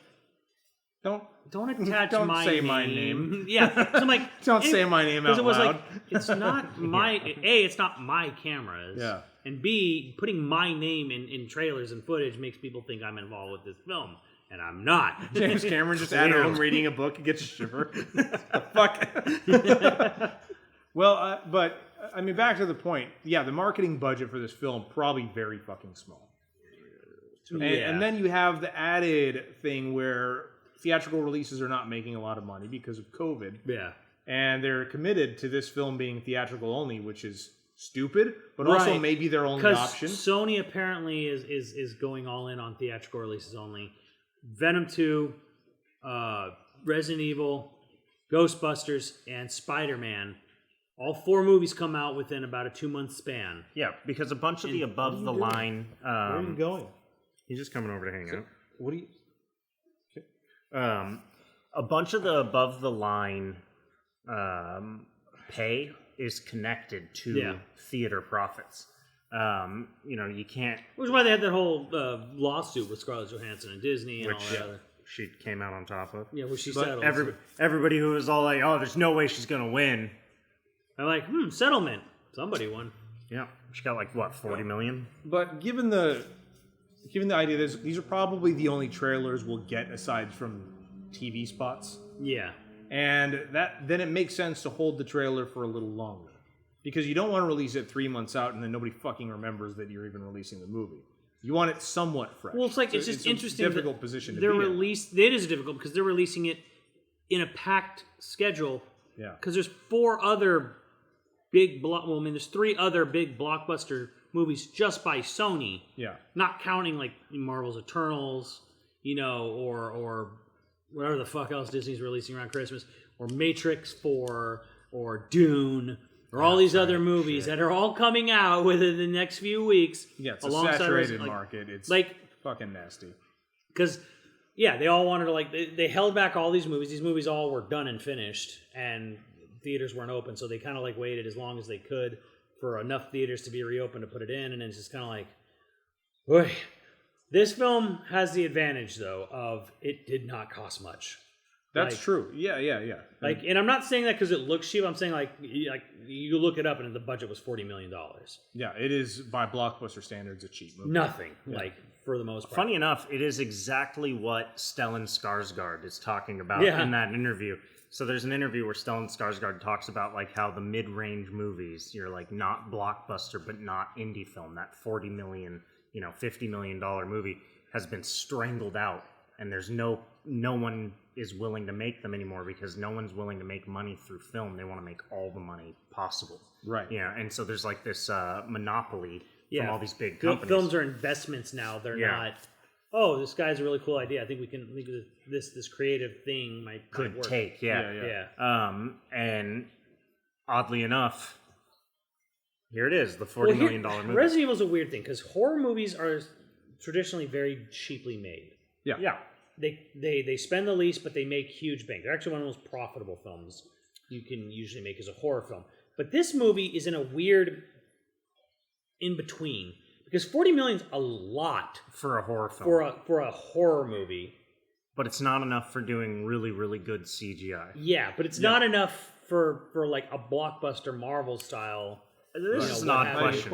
don't attach don't my say name. my name. Yeah, so I'm like, Don't say my name out because it was loud. like it's not my it's not my cameras. Yeah. And B, putting my name in trailers and footage makes people think I'm involved with this film. And I'm not. James Cameron just at home reading a book and gets a shiver. Fuck. Well, but I mean, back to the point. Yeah, the marketing budget for this film probably very fucking small. And then you have the added thing where theatrical releases are not making a lot of money because of COVID. Yeah. And they're committed to this film being theatrical only, which is stupid, but also maybe their only option. Sony apparently is going all in on theatrical releases only. Venom 2, Resident Evil, Ghostbusters, and Spider-Man. All 4 movies come out within about a 2-month span. yeah, because a bunch of the above the line. Where are you going? He's just coming over to hang out. What do you... A bunch of the above the line pay is connected to theater profits. You can't. Which is why they had that whole lawsuit with Scarlett Johansson and Disney and all that other. She came out on top of. Yeah, which she But settled. everybody who was all like, "Oh, there's no way she's gonna win." I'm like, settlement. Somebody won. Yeah, she got like what, 40 million? But given the idea that these are probably the only trailers we'll get aside from TV spots, Yeah. and then it makes sense to hold the trailer for a little longer because you don't want to release it 3 months out and then nobody fucking remembers that you're even releasing the movie. You want it somewhat fresh. Well, it's like it's just a interesting. difficult position to they're be in. It is difficult because they're releasing it in a packed schedule. Yeah. Because there's 4 other big there's 3 other big blockbuster movies just by Sony. Yeah. Not counting like Marvel's Eternals, or whatever the fuck else Disney's releasing around Christmas, or Matrix 4, or Dune, or all these other movies that are all coming out within the next few weeks. Yeah, it's a alongside saturated market. It's like fucking nasty. because they all wanted to they held back all these movies. These movies all were done and finished, and theaters weren't open, so they kind of waited as long as they could for enough theaters to be reopened to put it in, and it's just kind of boy. This film has the advantage though of it did not cost much. That's true. Yeah. And I'm not saying that because it looks cheap. I'm saying you look it up and the budget was $40 million. Yeah, it is by blockbuster standards a cheap movie. Nothing for the most part. Funny enough, it is exactly what Stellan Skarsgård is talking about in that interview. So there's an interview where Stellan Skarsgård talks about how the mid-range movies, you're not blockbuster but not indie film, that 40 million, $50 million movie has been strangled out, and there's no one is willing to make them anymore because no one's willing to make money through film. They want to make all the money possible. Right. Yeah, and so there's this monopoly from all these big companies. Films are investments now. They're not, oh, this guy's a really cool idea. I think this creative thing might could work. take. Yeah. And oddly enough, here it is, the $40 million movie. Resident Evil is a weird thing because horror movies are traditionally very cheaply made. Yeah. They spend the least, but they make huge bank. They're actually one of the most profitable films you can usually make as a horror film. But this movie is in a weird in between because 40 million is a lot for a horror film. For a horror movie. But it's not enough for doing really, really good CGI. Yeah, but it's not enough for a blockbuster Marvel style. This is an odd question.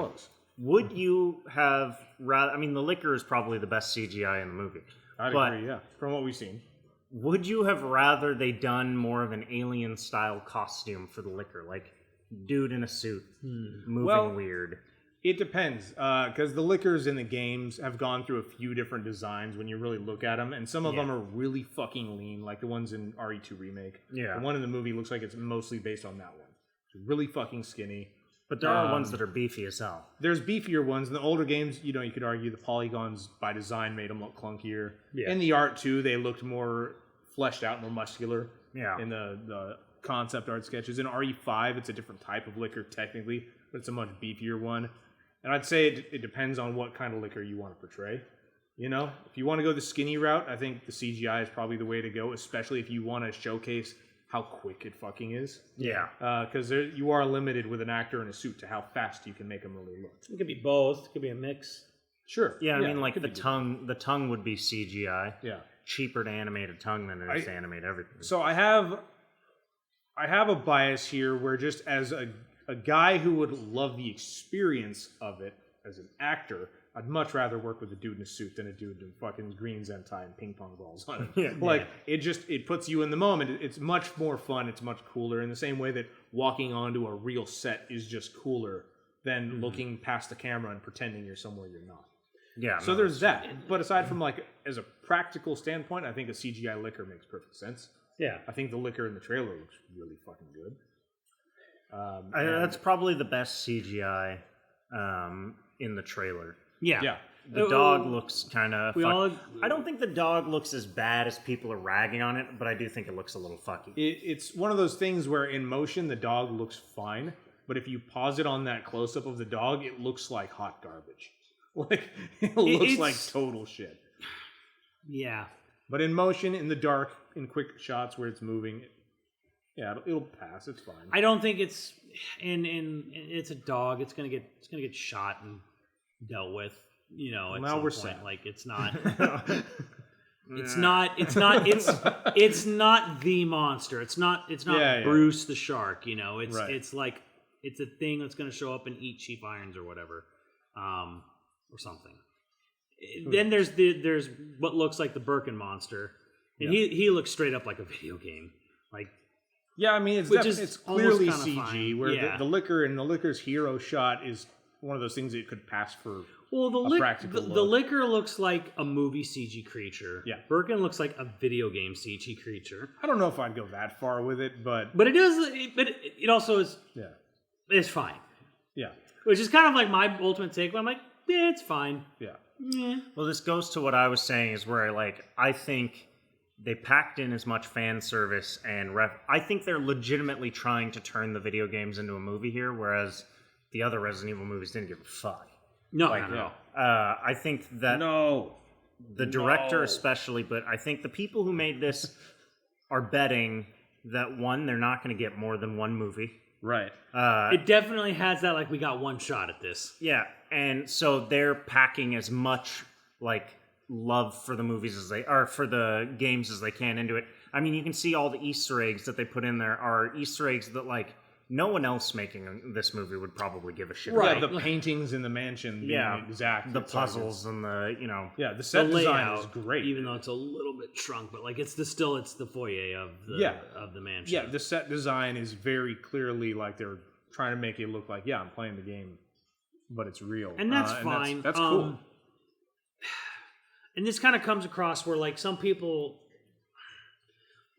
Would you have rather? I mean, the liquor is probably the best CGI in the movie. I'd agree, yeah. From what we've seen. Would you have rather they done more of an alien style costume for the liquor, dude in a suit, moving weird? It depends, because the liquors in the games have gone through a few different designs when you really look at them, and some of them are really fucking lean, like the ones in RE2 Remake. Yeah. The one in the movie looks like it's mostly based on that one. It's really fucking skinny. But there are ones that are beefy as hell. There's beefier ones. In the older games, you could argue the polygons by design made them look clunkier. Yeah. In the art, too, they looked more fleshed out, more muscular. Yeah. In the concept art sketches. In RE5, it's a different type of liquor technically, but it's a much beefier one. And I'd say it depends on what kind of liquor you want to portray. You know, if you want to go the skinny route, I think the CGI is probably the way to go, especially if you want to showcase how quick it fucking is. Yeah. Because you are limited with an actor in a suit to how fast you can make them really look. It could be both. It could be a mix. Sure. Yeah, I mean, it like could the be good. tongue. The tongue would be CGI. Yeah. Cheaper to animate a tongue than it is to animate everything. So I have a bias here where just as a guy who would love the experience of it as an actor, I'd much rather work with a dude in a suit than a dude in fucking green zentai and ping pong balls on it. It puts you in the moment. It's much more fun. It's much cooler in the same way that walking onto a real set is just cooler than looking past the camera and pretending you're somewhere you're not. Yeah. So there's that. But aside from like as a practical standpoint, I think a CGI liquor makes perfect sense. Yeah. I think the liquor in the trailer looks really fucking good. That's probably the best CGI in the trailer. Yeah. Yeah. The dog looks kind of. all- I don't think the dog looks as bad as people are ragging on it, but I do think it looks a little fucky. It's one of those things where in motion the dog looks fine, but if you pause it on that close up of the dog, it looks like hot garbage. Like it looks like total shit. Yeah. But in motion, in the dark, in quick shots where it's moving, it'll pass. It's fine. I don't think it's and it's a dog. It's gonna get shot and dealt with. You know, at Now some we're point. sad. Like it's not. It's not the monster. It's not Bruce the shark. You know, it's like it's a thing that's going to show up and eat cheap irons or whatever, or something. Then there's what looks like the Birkin monster, and he looks straight up like a video game. Like Yeah, I mean, it's clearly almost kinda CG, fine. where Yeah. the liquor and the liquor's hero shot is one of those things that could pass for practical the look. liquor looks like a movie CG creature. Yeah. Birkin looks like a video game CG creature. I don't know if I'd go that far with it, but But it is. But it also is. yeah. It's fine. Yeah. Which is kind of like my ultimate take. Where I'm like, yeah, it's fine. Yeah. Well, this goes to what I was saying is where I think they packed in as much fan service and I think they're legitimately trying to turn the video games into a movie here, whereas the other Resident Evil movies didn't give a fuck. No, No. I think that No. the director especially, but I think the people who made this are betting that one, they're not going to get more than one movie. Right. It definitely has that. Like we got one shot at this. Yeah, and so they're packing as much love for the movies for the games as they can into it. I mean, you can see all the Easter eggs that they put in there are Easter eggs that no one else making this movie would probably give a shit Right. about. The paintings in the mansion being exact. The It's like puzzles and the the set The design layout, is great. even though it's a little bit shrunk. But like it's the foyer of the mansion. Yeah, the set design is very clearly like they're trying to make it look like, I'm playing the game, but it's real. And that's fine. That's cool. And this kind of comes across where some people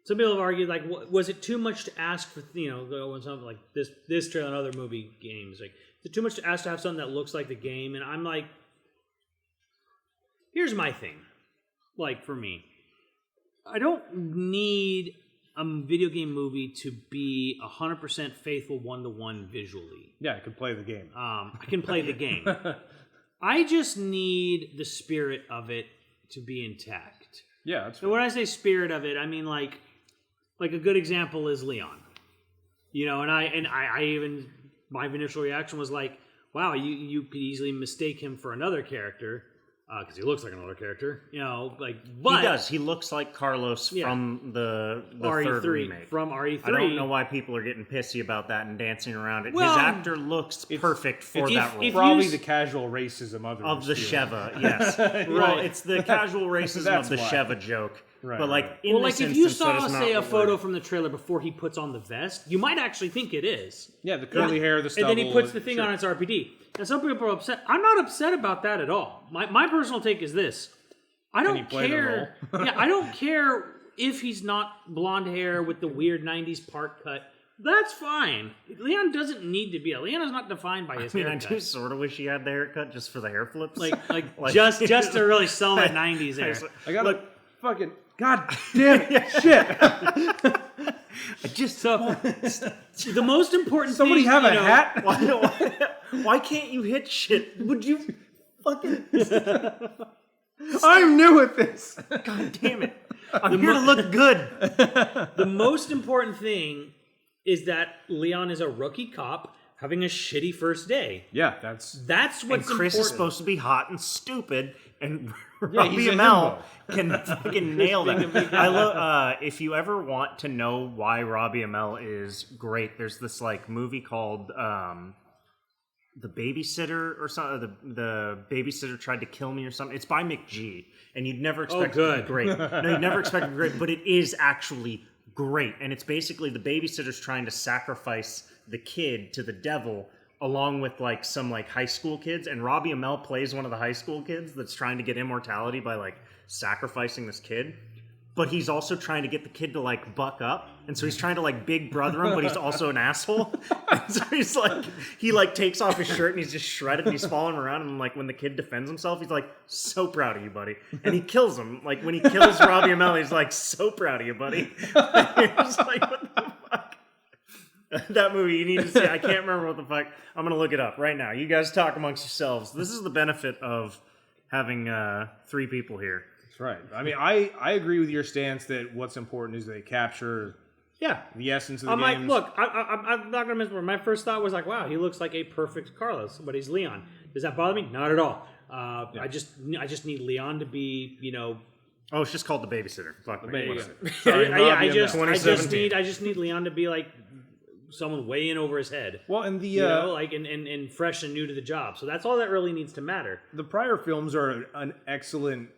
have argued was it too much to ask for when something like this trailer and other movie games is it too much to ask to have something that looks like the game? And I'm like, here's my thing. For me, I don't need a video game movie to be 100% faithful 1-to-1 visually. Yeah, I could play the game. I can play the game. I just need the spirit of it to be intact. Yeah, that's And when I say spirit of it, I mean like a good example is Leon. And I even my initial reaction was like, wow, you could easily mistake him for another character because he looks like another character. But he does. He looks like Carlos from the third remake. From RE3. I don't know why people are getting pissy about that and dancing around it. Well, his actor looks perfect for that role. Probably the casual racism Of the Sheva, yes. Well, it's the casual racism of the why. Sheva joke. Right, but right. in Well, this if you instance, that saw, is not say, a what photo we're- from the trailer before he puts on the vest, you might actually think it is. Yeah, the curly hair, the stubble. And then he puts the thing on its RPD. Now, some people are upset. I'm not upset about that at all. My personal take is this. I he don't play the care. I don't care if he's not blonde hair with the weird 90s part cut. That's fine. Leon doesn't need to be. Leon is not defined by his I haircut. do sort of wish he had the haircut just for the hair flips. Just to really sell that 90s hair. I gotta fucking... God damn it. Shit. I just the most important Somebody thing, have you a know, hat? why can't you hit shit? Would you fucking I'm new at this. God damn it! I'm here to look good. The most important thing is that Leon is a rookie cop having a shitty first day. Yeah, that's That's And what's Chris important. is supposed to be hot and stupid, and he's Robbie a Amell himbo. can fucking nail that. I love. If you ever want to know why Robbie Amell is great, there's this like movie called The Babysitter or something. The Babysitter Tried to Kill Me or something. It's by McG, and you'd never expect it to be great. No, you'd never expect it to be great, but it is actually great. And it's basically the babysitter's trying to sacrifice the kid to the devil along with like some like high school kids, and Robbie Amell plays one of the high school kids that's trying to get immortality by like sacrificing this kid. But he's also trying to get the kid to like buck up, and so he's trying to like big brother him, but he's also an asshole. And so he's like, he like takes off his shirt and he's just shredded and he's following him around, and like when the kid defends himself, he's like, so proud of you, buddy. And he kills him. Like when he kills Robbie Amell, he's like, so proud of you, buddy. It's like, what the fuck? That movie, you need to see. I can't remember what the fuck. I'm gonna look it up right now. You guys talk amongst yourselves. This is the benefit of having 3 people here. That's right. I mean, I agree with your stance that what's important is they capture Yeah. the essence of the I'm like, games. look, I'm not gonna miss. My first thought was like, wow, he looks like a perfect Carlos, but he's Leon. Does that bother me? Not at all. I just need Leon to be, you know. Oh, it's just called The Babysitter. Fuck me. There you Whatever. go. Sorry, I Robbie Amell. just need Leon to be like someone way in over his head. Well, and the You know, like and fresh and new to the job. So that's all that really needs to matter. the prior films are an excellent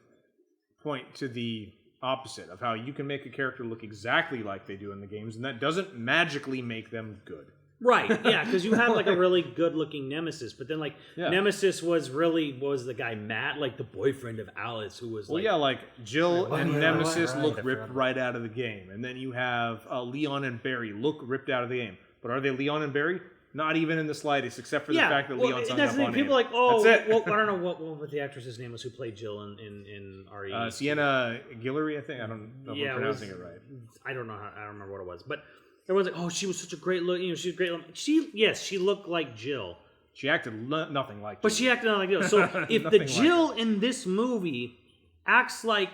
point to the opposite of how you can make a character look exactly like they do in the games, and that doesn't magically make them good. Right, yeah, because you have like a really good-looking Nemesis, but then like Yeah. Nemesis was the guy Matt, like the boyfriend of Alice, who was Well, like, yeah, like Jill and Nemesis right. look ripped right out of the game, and then you have Leon and Barry look ripped out of the game. But are they Leon and Barry? Not even in the slightest, except for the fact that Leon's hung that's up the on thing. People are him. like, oh, That's it. well, I don't know what the actress's name was who played Jill in RE. Sienna Guillory, I think. I don't know if Yeah, I'm pronouncing it right. I don't know. I don't remember what it was, but everyone's like, oh, she was such a great look. You know, she's great. She looked like Jill. She acted nothing like But Jill. she acted like Jill. So if the Nothing like Jill in this movie acts like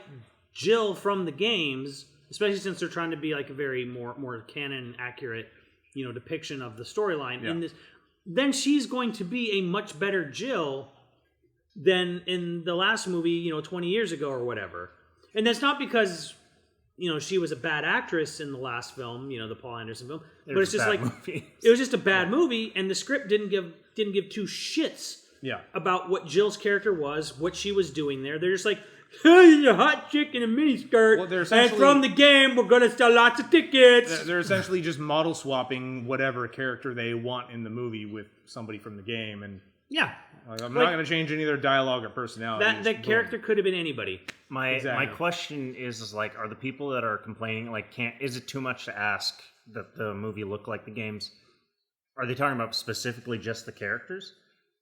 Jill from the games, especially since they're trying to be like a very more canon accurate, you know, depiction of the storyline in this, then she's going to be a much better Jill than in the last movie, you know, 20 years ago or whatever. And that's not because, you know, she was a bad actress in the last film, you know, the Paul Anderson film, but it's just like it was just a bad movie, and the script didn't give 2 shits about what Jill's character was, what she was doing there. They're just like, hey, a hot chick in a miniskirt, Well, they're and essentially- from the game, we're gonna sell lots of tickets. They're essentially just model swapping whatever character they want in the movie with somebody from the game, and Yeah, I'm not going to change any of their dialogue or personality. that character could have been anybody. My Exactly. question is like, are the people that are complaining like, is it too much to ask that the movie look like the games? Are they talking about specifically just the characters?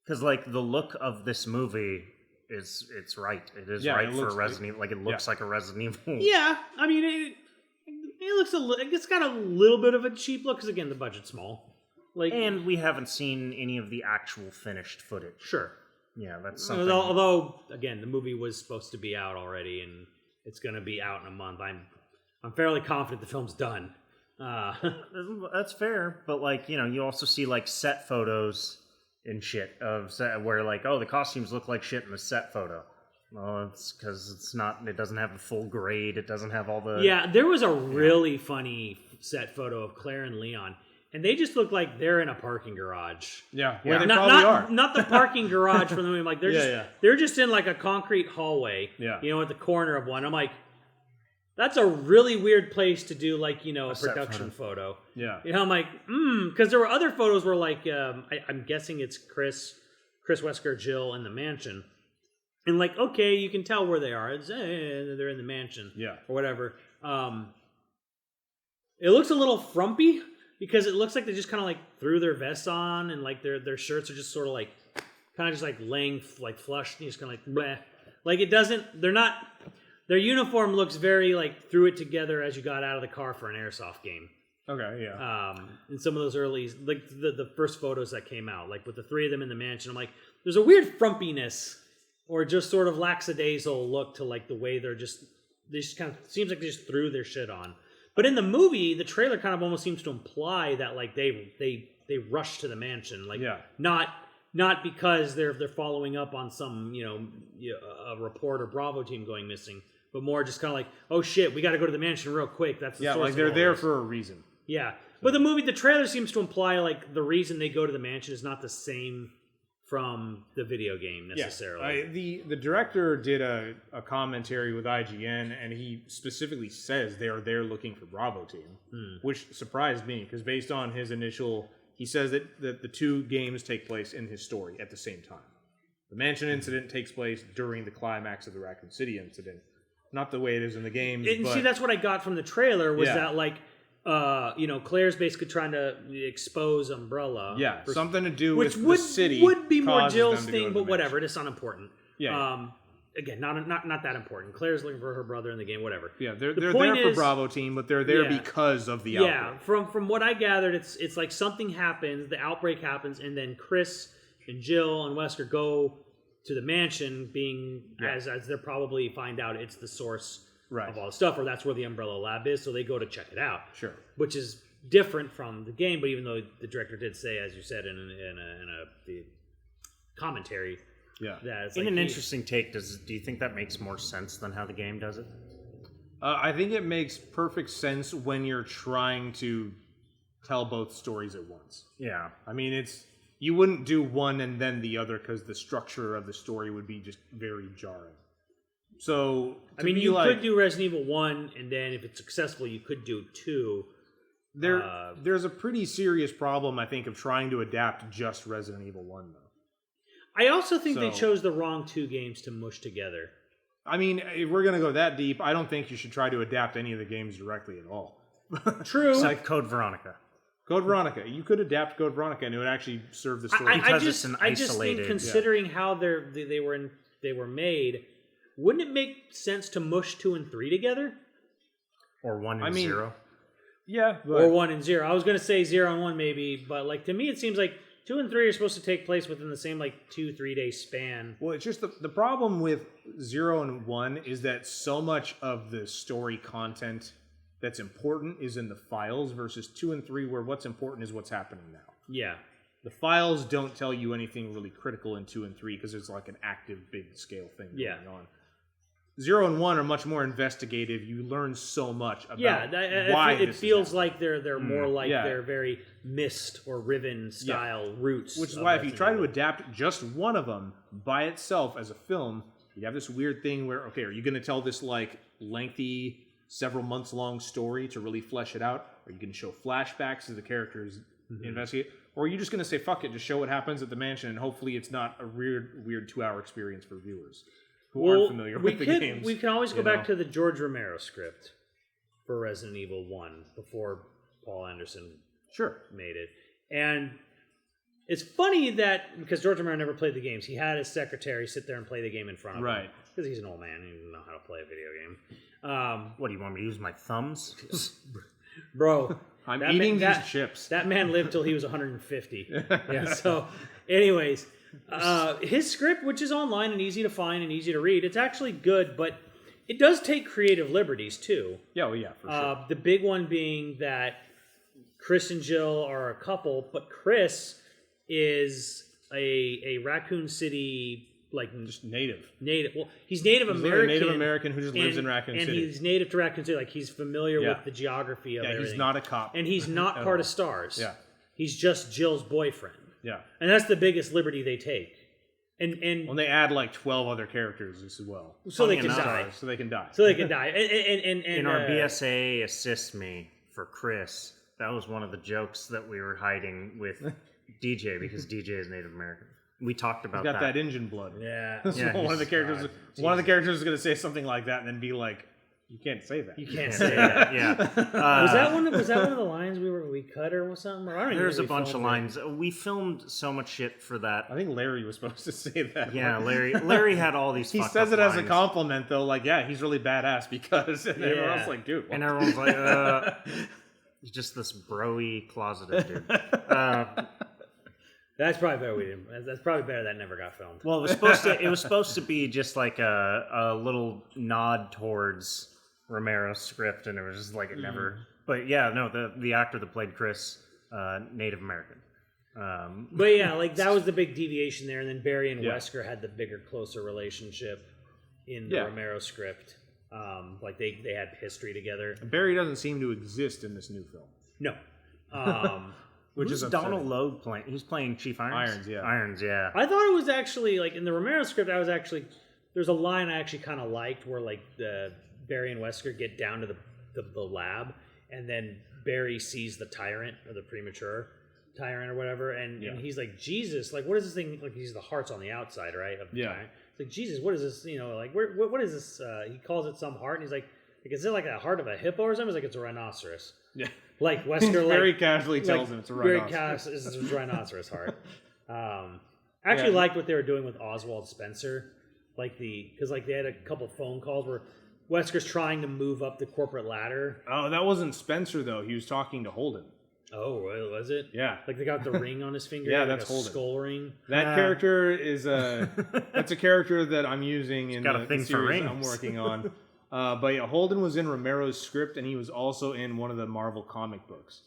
Because like the look of this movie it's right. It is Yeah, right it for looks- a Resident Evil. Like it looks like a Resident Evil. Yeah, I mean, it looks it's got a little bit of a cheap look because again, the budget's small. Like, And we haven't seen any of the actual finished footage. sure. Yeah, that's something. Although, again, the movie was supposed to be out already, and it's going to be out in a month. I'm fairly confident the film's done. That's fair, but like, you know, you also see like set photos and shit of where like, oh, the costumes look like shit in the set photo. Well, it's because it doesn't have the full grade. It doesn't have all the. Yeah, there was a really funny set photo of Claire and Leon, and they just look like they're in a parking garage. Yeah, where they not, probably not, are. not the parking garage from the movie. Like they're just in like a concrete hallway. Yeah. You know, at the corner of one. I'm like, that's a really weird place to do like, you know, a set production photo. Yeah. You know, I'm like, because there were other photos where like I'm guessing it's Chris Wesker, Jill in the mansion. And like, okay, you can tell where they are. They're in the mansion. Yeah. Or whatever. It looks a little frumpy because it looks like they just kind of like threw their vests on and like their shirts are just sort of like kind of just like laying like flush and just kind of like bleh. Like it doesn't. They're not. Their uniform looks very like threw it together as you got out of the car for an airsoft game. Okay, yeah. In some of those early, like the first photos that came out, like with the three of them in the mansion, I'm like, there's a weird frumpiness or just sort of lackadaisical look to like the way they just kind of seems like they just threw their shit on. But in the movie, the trailer kind of almost seems to imply that like they rush to the mansion, like not because they're following up on some a report or Bravo team going missing, but more just kind of like, oh shit, we got to go to the mansion real quick. That's the source like of they're all there this. for a reason. Yeah, but the trailer seems to imply like the reason they go to the mansion is not the same from the video game necessarily. The director did a commentary with IGN, and he specifically says they are there looking for Bravo team, which surprised me because based on his initial, he says that the two games take place in his story at the same time. The mansion incident takes place during the climax of the Raccoon City incident, not the way it is in the games. And but, see, that's what I got from the trailer was that like. Claire's basically trying to expose Umbrella. Yeah, something to do which with the city. Would be more causes Jill's them to go thing, to but the whatever. It's unimportant. Yeah. Again, not that important. Claire's looking for her brother in the game. Whatever. Yeah, they're point there for is- Bravo team, but they're there because of the outbreak. From what I gathered, it's like something happens, the outbreak happens, and then Chris and Jill and Wesker go to the mansion, being as they'll probably find out it's the source of all the stuff, or that's where the Umbrella Lab is, so they go to check it out. Sure. Which is different from the game, but even though the director did say, as you said in the commentary, that it's in like an interesting take, do you think that makes more sense than how the game does it? I think it makes perfect sense when you're trying to tell both stories at once. Yeah. I mean, you wouldn't do one and then the other because the structure of the story would be just very jarring. So, I mean, you could do Resident Evil 1, and then if it's successful, you could do 2. There's a pretty serious problem, I think, of trying to adapt just Resident Evil 1, though. I also think they chose the wrong two games to mush together. I mean, if we're going to go that deep, I don't think you should try to adapt any of the games directly at all. True. Like Code Veronica. Code Veronica. You could adapt Code Veronica, and it would actually serve the story. I it's an just isolated... think, considering how they were made, wouldn't it make sense to mush 2 and 3 together? Or 1 and 0? Yeah. Or 1 and 0. I was going to say 0 and 1 maybe, but like to me it seems like 2 and 3 are supposed to take place within the same like 2-3 day span. Well, it's just the problem with 0 and 1 is that so much of the story content that's important is in the files versus 2 and 3 where what's important is what's happening now. Yeah. The files don't tell you anything really critical in 2 and 3 because it's like an active big scale thing going on. 0 and 1 are much more investigative. You learn so much about why it feels like they're more like their very Myst or Riven style roots. Which is why if you try to adapt just one of them by itself as a film, you have this weird thing where, okay, are you going to tell this like lengthy, several months long story to really flesh it out? Are you going to show flashbacks as the characters investigate? Or are you just going to say, fuck it, just show what happens at the mansion and hopefully it's not a weird 2-hour experience for viewers who aren't familiar with the games. We can always go back to the George Romero script for Resident Evil 1 before Paul Anderson made it. And it's funny that, because George Romero never played the games, he had his secretary sit there and play the game in front of him. Because he's an old man and he doesn't know how to play a video game. What, do you want me to use my thumbs? Bro. I'm eating these chips. That man lived till he was 150. So, anyways... his script, which is online and easy to find and easy to read, it's actually good, but it does take creative liberties too. For sure. The big one being that Chris and Jill are a couple, but Chris is a Raccoon City just native. Well, he's Native American. Native American who just lives in Raccoon City. And he's native to Raccoon City. Like he's familiar with the geography of everything. He's not a cop. And he's not part of STARS. Yeah. He's just Jill's boyfriend. Yeah. And that's the biggest liberty they take. And when they add like 12 other characters as well. So they can die. So they can die. And in our BSA Assist Me for Chris, that was one of the jokes that we were hiding with DJ because DJ is Native American. We talked about that. He's got that Indian blood. Yeah. One of the characters is going to say something like that and then be like, you can't say that. You can't say that. Yeah. Was that one of the lines we cut or something? Or there's a bunch of lines. We filmed so much shit for that. I think Larry was supposed to say that. Yeah, Larry had all these. He says it as a compliment though, like, yeah, he's really badass because, and everyone's like, dude. What? And everyone's like, He's just this broy closeted dude. That's probably better. That's probably better that never got filmed. Well, it was supposed to be just like a little nod towards Romero's script, and it was just like it never. But yeah, no, the actor that played Chris, Native American. But yeah, like that was the big deviation there, and then Barry and Wesker had the bigger, closer relationship in the Romero script. Like they had history together. Barry doesn't seem to exist in this new film. No. Which Who's is Donald Logue playing? He's playing Chief Irons. Irons, yeah. I thought it was actually like in the Romero script. There's a line I actually kind of liked where like the Barry and Wesker get down to the lab, and then Barry sees the tyrant or the premature tyrant or whatever, and he's like, Jesus, like what is this thing? Like he's the heart's on the outside, right? Of the tyrant. It's like, Jesus, what is this? You know, like what is this? He calls it some heart, and he's like, is it like a heart of a hippo or something? He's like, it's a rhinoceros. Yeah. Like Wesker, very casually tells him it's a rhinoceros. Very casually, it's a rhinoceros heart. I actually liked what they were doing with Oswald Spencer, because they had a couple phone calls where Wesker's trying to move up the corporate ladder. Oh, that wasn't Spencer though. He was talking to Holden. Oh, was it? Yeah. Like they got the ring on his finger. Yeah, like that's a Holden. skull ring. That character is that's a character that I'm using in got a thing the for series rings. I'm working on. But yeah, Holden was in Romero's script, and he was also in one of the Marvel comic books.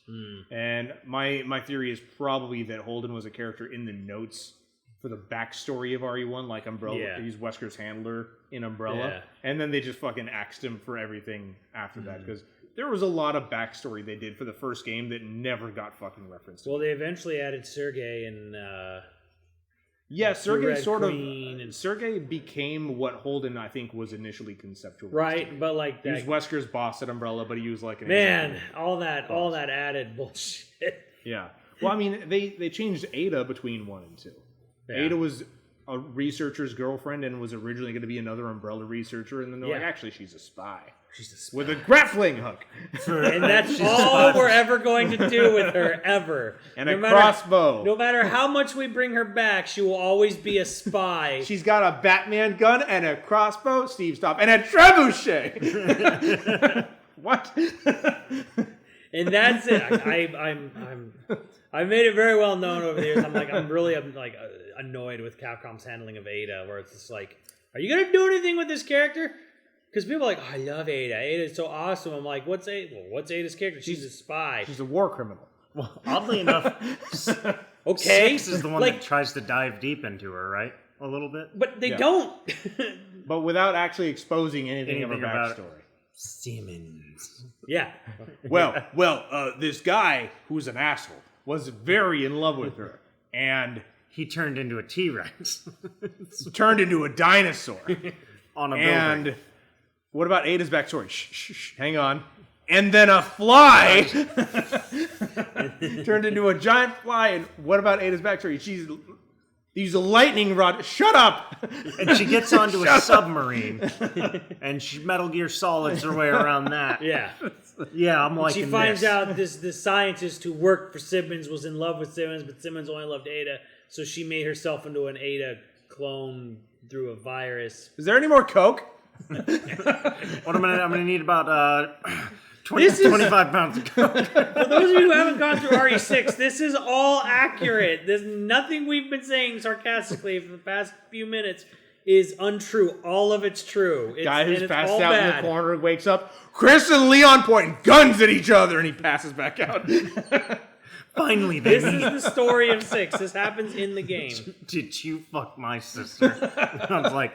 And my theory is probably that Holden was a character in the notes for the backstory of RE1, like Umbrella. Yeah. He's Wesker's handler in Umbrella. Yeah. And then they just fucking axed him for everything after that, because there was a lot of backstory they did for the first game that never got fucking referenced. Well, they eventually added Sergei and Sergei and Sergei became what Holden, I think, was initially conceptualized. right, but like He that, was Wesker's boss at Umbrella, but he was like an man, executive. all that added bullshit. Yeah. Well, I mean, they changed Ada between 1 and 2. Yeah. Ada was a researcher's girlfriend and was originally going to be another Umbrella researcher, and then they're like, actually, she's a spy. She's a spy. With a grappling hook. And that's all we're ever going to do with her, ever. And a crossbow. No matter how much we bring her back, she will always be a spy. She's got a Batman gun and a crossbow, Steve, stop, and a trebuchet. What? And that's it. I've made it very well known over the years. I'm really annoyed with Capcom's handling of Ada, where it's just like, are you gonna do anything with this character? Because people are like, oh, I love Ada. Ada is so awesome. I'm like, what's Ada's character? She's a spy. She's a war criminal. Well, oddly enough, Okay, 6 is the one that tries to dive deep into her, right? A little bit. But they don't. But without actually exposing anything of her Anything about it. backstory. Simmons. Yeah. Well, this guy who's an asshole was very in love with her, and He turned into a T-Rex turned into a dinosaur. on a And building. what about Ada's backstory? Shh, hang on. And then a fly turned into a giant fly. And what about Ada's backstory? She used a lightning rod. Shut up! And she gets onto a submarine, and she Metal Gear Solids her way around that. Yeah. Yeah, I'm liking She finds this. out this scientist who worked for Simmons was in love with Simmons, but Simmons only loved Ada, so she made herself into an Ada clone through a virus. Is there any more Coke? What I'm gonna need about 25 pounds of coke. For those of you who haven't gone through RE6, this is all accurate. There's nothing we've been saying sarcastically for the past few minutes is untrue. All of it's true. Guy who's it's passed all out bad. in the corner wakes up. Chris and Leon pointing guns at each other, and he passes back out. Finally, they This is meet. the story of 6. This happens in the game. Did you fuck my sister? I was like,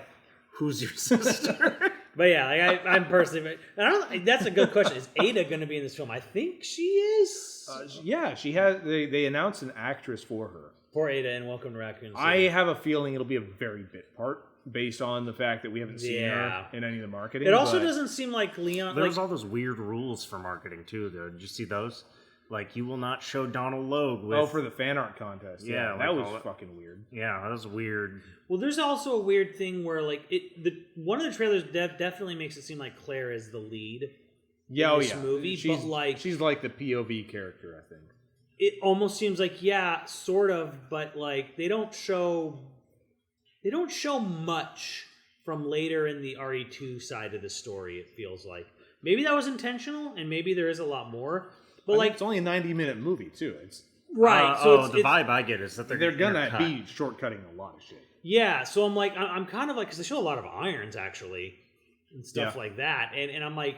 who's your sister? But yeah, like I'm personally. That's a good question. Is Ada going to be in this film? I think she is. Yeah, she has. They announced an actress for her. Poor Ada and Welcome to Raccoon City. I have a feeling it'll be a very bit part, based on the fact that we haven't seen Yeah. her in any of the marketing. It also but- doesn't seem like Leon. There's Like, all those weird rules for marketing too, though. Did you see those? Like, you will not show Donald Logue with... Oh, for the fan art contest. Yeah, that like was all that- fucking weird. Yeah, that was weird. well, there's also a weird thing where like one of the trailers definitely makes it seem like Claire is the lead. Yeah, in this movie, she's, but like she's like the POV character, I think. it almost seems like sort of, but like they don't show much from later in the RE2 side of the story. It feels like maybe that was intentional, and maybe there is a lot more. But I mean, it's only a 90-minute movie too. It's right. So the vibe I get is that they're gonna intercut. be shortcutting a lot of shit. yeah. So I'm like, I'm kind of like, because they show a lot of irons actually and stuff Yeah. like that, and I'm like,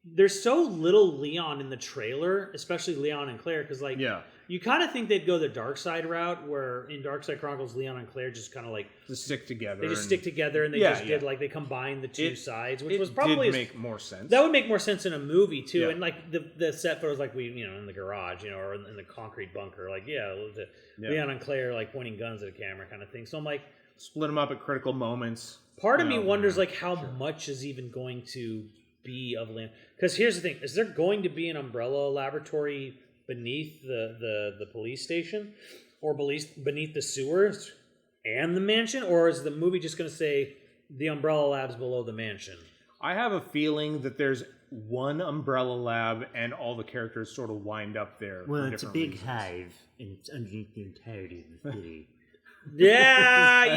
there's so little Leon in the trailer, especially Leon and Claire, because like, Yeah, you kind of think they'd go the Dark Side route, where in Dark Side Chronicles, Leon and Claire just kind of like just stick together. they just and stick together and they Yeah, just yeah. did like they combine the two It- sides, which It was probably did make more sense. that would make more sense in a movie too. Yeah. And like the set photos, like we in the garage, or in the concrete bunker, like Leon and Claire like pointing guns at a camera kind of thing. So I'm like, Split them up at critical moments. part of You me know, wonders like how much is even going to be of Leon, because here's the thing: is there going to be an Umbrella laboratory beneath the police station, or beneath the sewers and the mansion, or is the movie just going to say the Umbrella Lab's below the mansion? I have a feeling that there's one Umbrella Lab, and all the characters sort of wind up there. Well, for it's a different big reasons. hive, and it's underneath the entirety of the city. Yeah,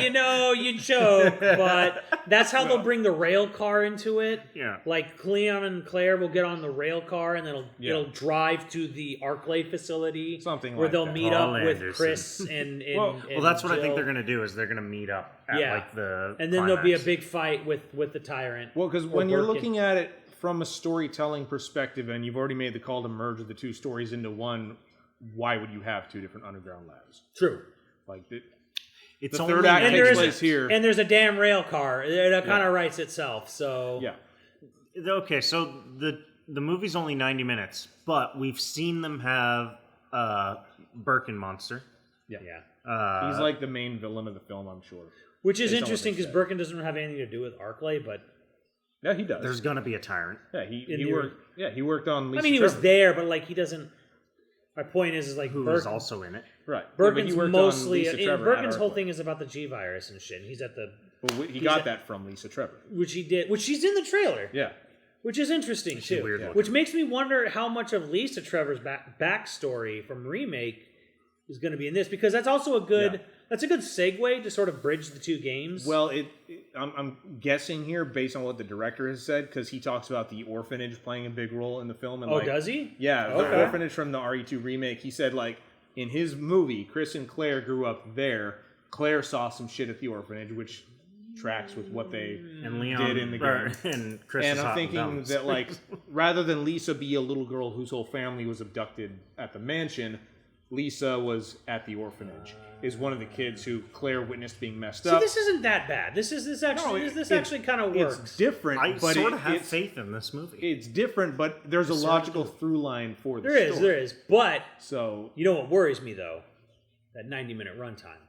you joke, but that's how they'll bring the rail car into it. Yeah. Like Leon and Claire will get on the rail car, and then Yeah. it'll drive to the Arclay facility, Something where like they'll that. meet Paul up with Anderson. Chris and Well, Well, that's what I think Jill. they're going to do, is they're going to meet up at Yeah. like the And then there'll be a climax. big fight with the tyrant. Well, because Or when you're Birkin. looking at it from a storytelling perspective, and you've already made the call to merge the two stories into one, why would you have two different underground labs? True. Like, It's the only third act And takes there's place here. and there's a damn rail car. It kind Yeah. of writes itself. So yeah. Okay, so the movie's only 90 minutes, but we've seen them have Birkin Monster. yeah. He's like the main villain of the film, I'm sure. Which is Based on what interesting they because said. Birkin doesn't have anything to do with Arclay, but Yeah, he does. There's going to be a tyrant. yeah, in he the- worked. Yeah, he worked on. Lisa I mean, he was Trevor. there, but like he doesn't. My point is like Who is also in it. Right. Birkin's yeah, but he worked mostly on Lisa Trevor Birkin's at whole Arclay. thing is about the G virus and shit. And he's at the He got that from Lisa Trevor. which she's in the trailer, Yeah. which is interesting She's too. weird looking. Which makes me wonder how much of Lisa Trevor's backstory from remake is going to be in this, because that's also a good Yeah. that's a good segue to sort of bridge the two games. Well, I'm guessing here based on what the director has said, because he talks about the orphanage playing a big role in the film. And does he? Yeah, Okay. the orphanage from the RE2 remake. He said like in his movie, Chris and Claire grew up there. Claire saw some shit at the orphanage, which tracks with what they And Leon did in the or- game. and Chris And is I'm hot thinking dumps. that like rather than Lisa be a little girl whose whole family was abducted at the mansion, Lisa was at the orphanage. Is one of the kids who Claire witnessed being messed See, up. this isn't that bad. This actually actually kind of works. It's different, I but sort of have it's, faith in this movie. it's different, but there's a logical through line for the story. There is. But So you know what worries me though? That 90-minute runtime.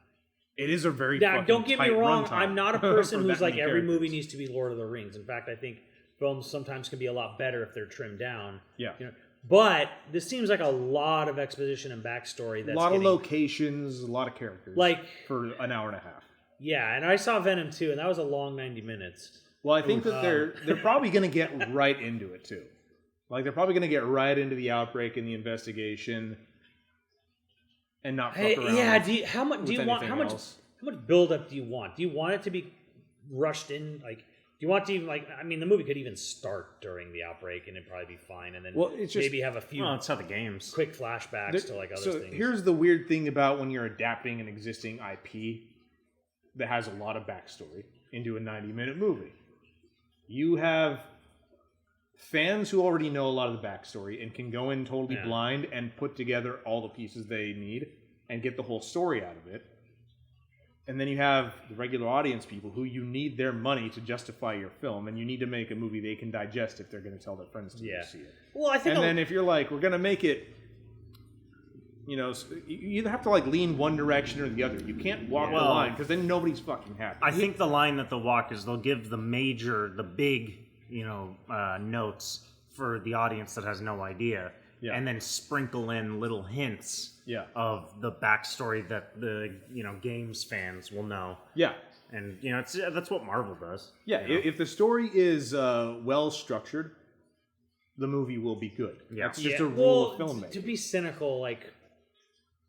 it is a very Now, fucking don't get me tight wrong. runtime I'm not a for person that who's like many every characters. movie needs to be Lord of the Rings. In fact, I think films sometimes can be a lot better if they're trimmed down. Yeah. You know, but this seems like a lot of exposition and backstory. A That's lot of getting- locations, a lot of characters. Like- for an hour and a half. Yeah, and I saw Venom 2, and that was a long 90 minutes. Well, I think that they're probably going to get right into it too. Like they're probably going to get right into the outbreak and the investigation, and not fuck around. Yeah. with- How much do you want? anything How much? else. How much build up do you want? Do you want it to be rushed in? Like, do you want to even like? I mean, the movie could even start during the outbreak, and it'd probably be fine. And then Well, it's just- maybe have a few Well, it's how the games. quick flashbacks to like other so things. here's the weird thing about when you're adapting an existing IP that has a lot of backstory into a 90-minute movie. You have fans who already know a lot of the backstory and can go in totally Yeah. blind and put together all the pieces they need and get the whole story out of it. And then you have the regular audience people who you need their money to justify your film, and you need to make a movie they can digest if they're going to tell their friends to go Yeah. see it. Well, I think And then if you're like, we're going to make it, you know, you either have to like lean one direction or the other. You can't walk the Well- line because then nobody's fucking happy. I think the line that they'll walk is they'll give the big, notes for the audience that has no idea, Yeah. and then sprinkle in little hints Yeah. of the backstory that the games fans will know. Yeah. And that's what Marvel does. Yeah. If the story is well structured, the movie will be good. Yeah. That's just Yeah, a rule well, of filmmaking. To be cynical, like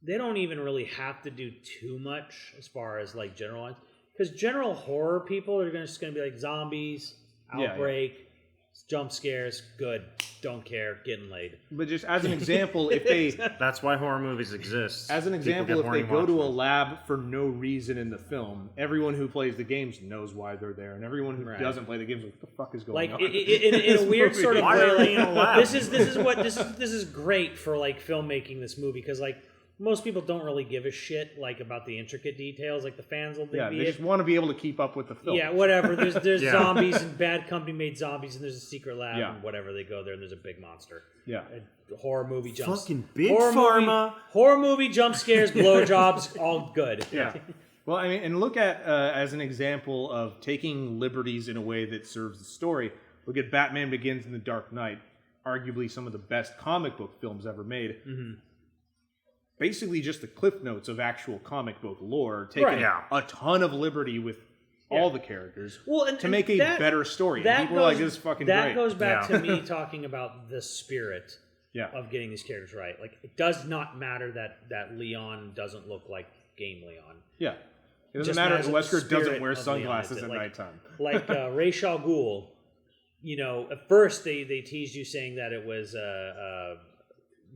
they don't even really have to do too much as far as like general, because general horror people are just going to be like zombies, Yeah, outbreak, Jump scares, good. Don't care, getting laid. But just as an example, if they, That's why horror movies exist. as an People example, get if they horny go to a watching them. lab for no reason in the film, everyone who plays the games knows why they're there, and everyone who Right. doesn't play the games, what the fuck is going Like on? in a weird sort of Why way, are they in a lab? this is great for like filmmaking this movie because like most people don't really give a shit like about the intricate details. Like the fans will yeah, be they just want to be able to keep up with the film. yeah, whatever. There's Yeah. zombies and bad company made zombies and there's a secret lab Yeah. and whatever they go there and there's a big monster. Yeah. A horror movie jumps. Fucking big horror pharma. horror movie jump scares, blowjobs, all good. Yeah. Well, I mean, and look at, as an example of taking liberties in a way that serves the story, look at Batman Begins and The Dark Knight, arguably some of the best comic book films ever made. Mm-hmm. Basically just the cliff notes of actual comic book lore, taking Right. Yeah. a ton of liberty with all the characters Well, to make a better story. And That people are like, goes- this is fucking that great. goes back Yeah. to me talking about the spirit yeah. of getting these characters right. Like, it does not matter that Leon doesn't look like Game Leon. Yeah. It doesn't Just matter if matters Wesker the spirit doesn't wear of Leon, sunglasses is it? at Like- nighttime. Like Ra's al Ghul, you know, at first they teased you saying that it was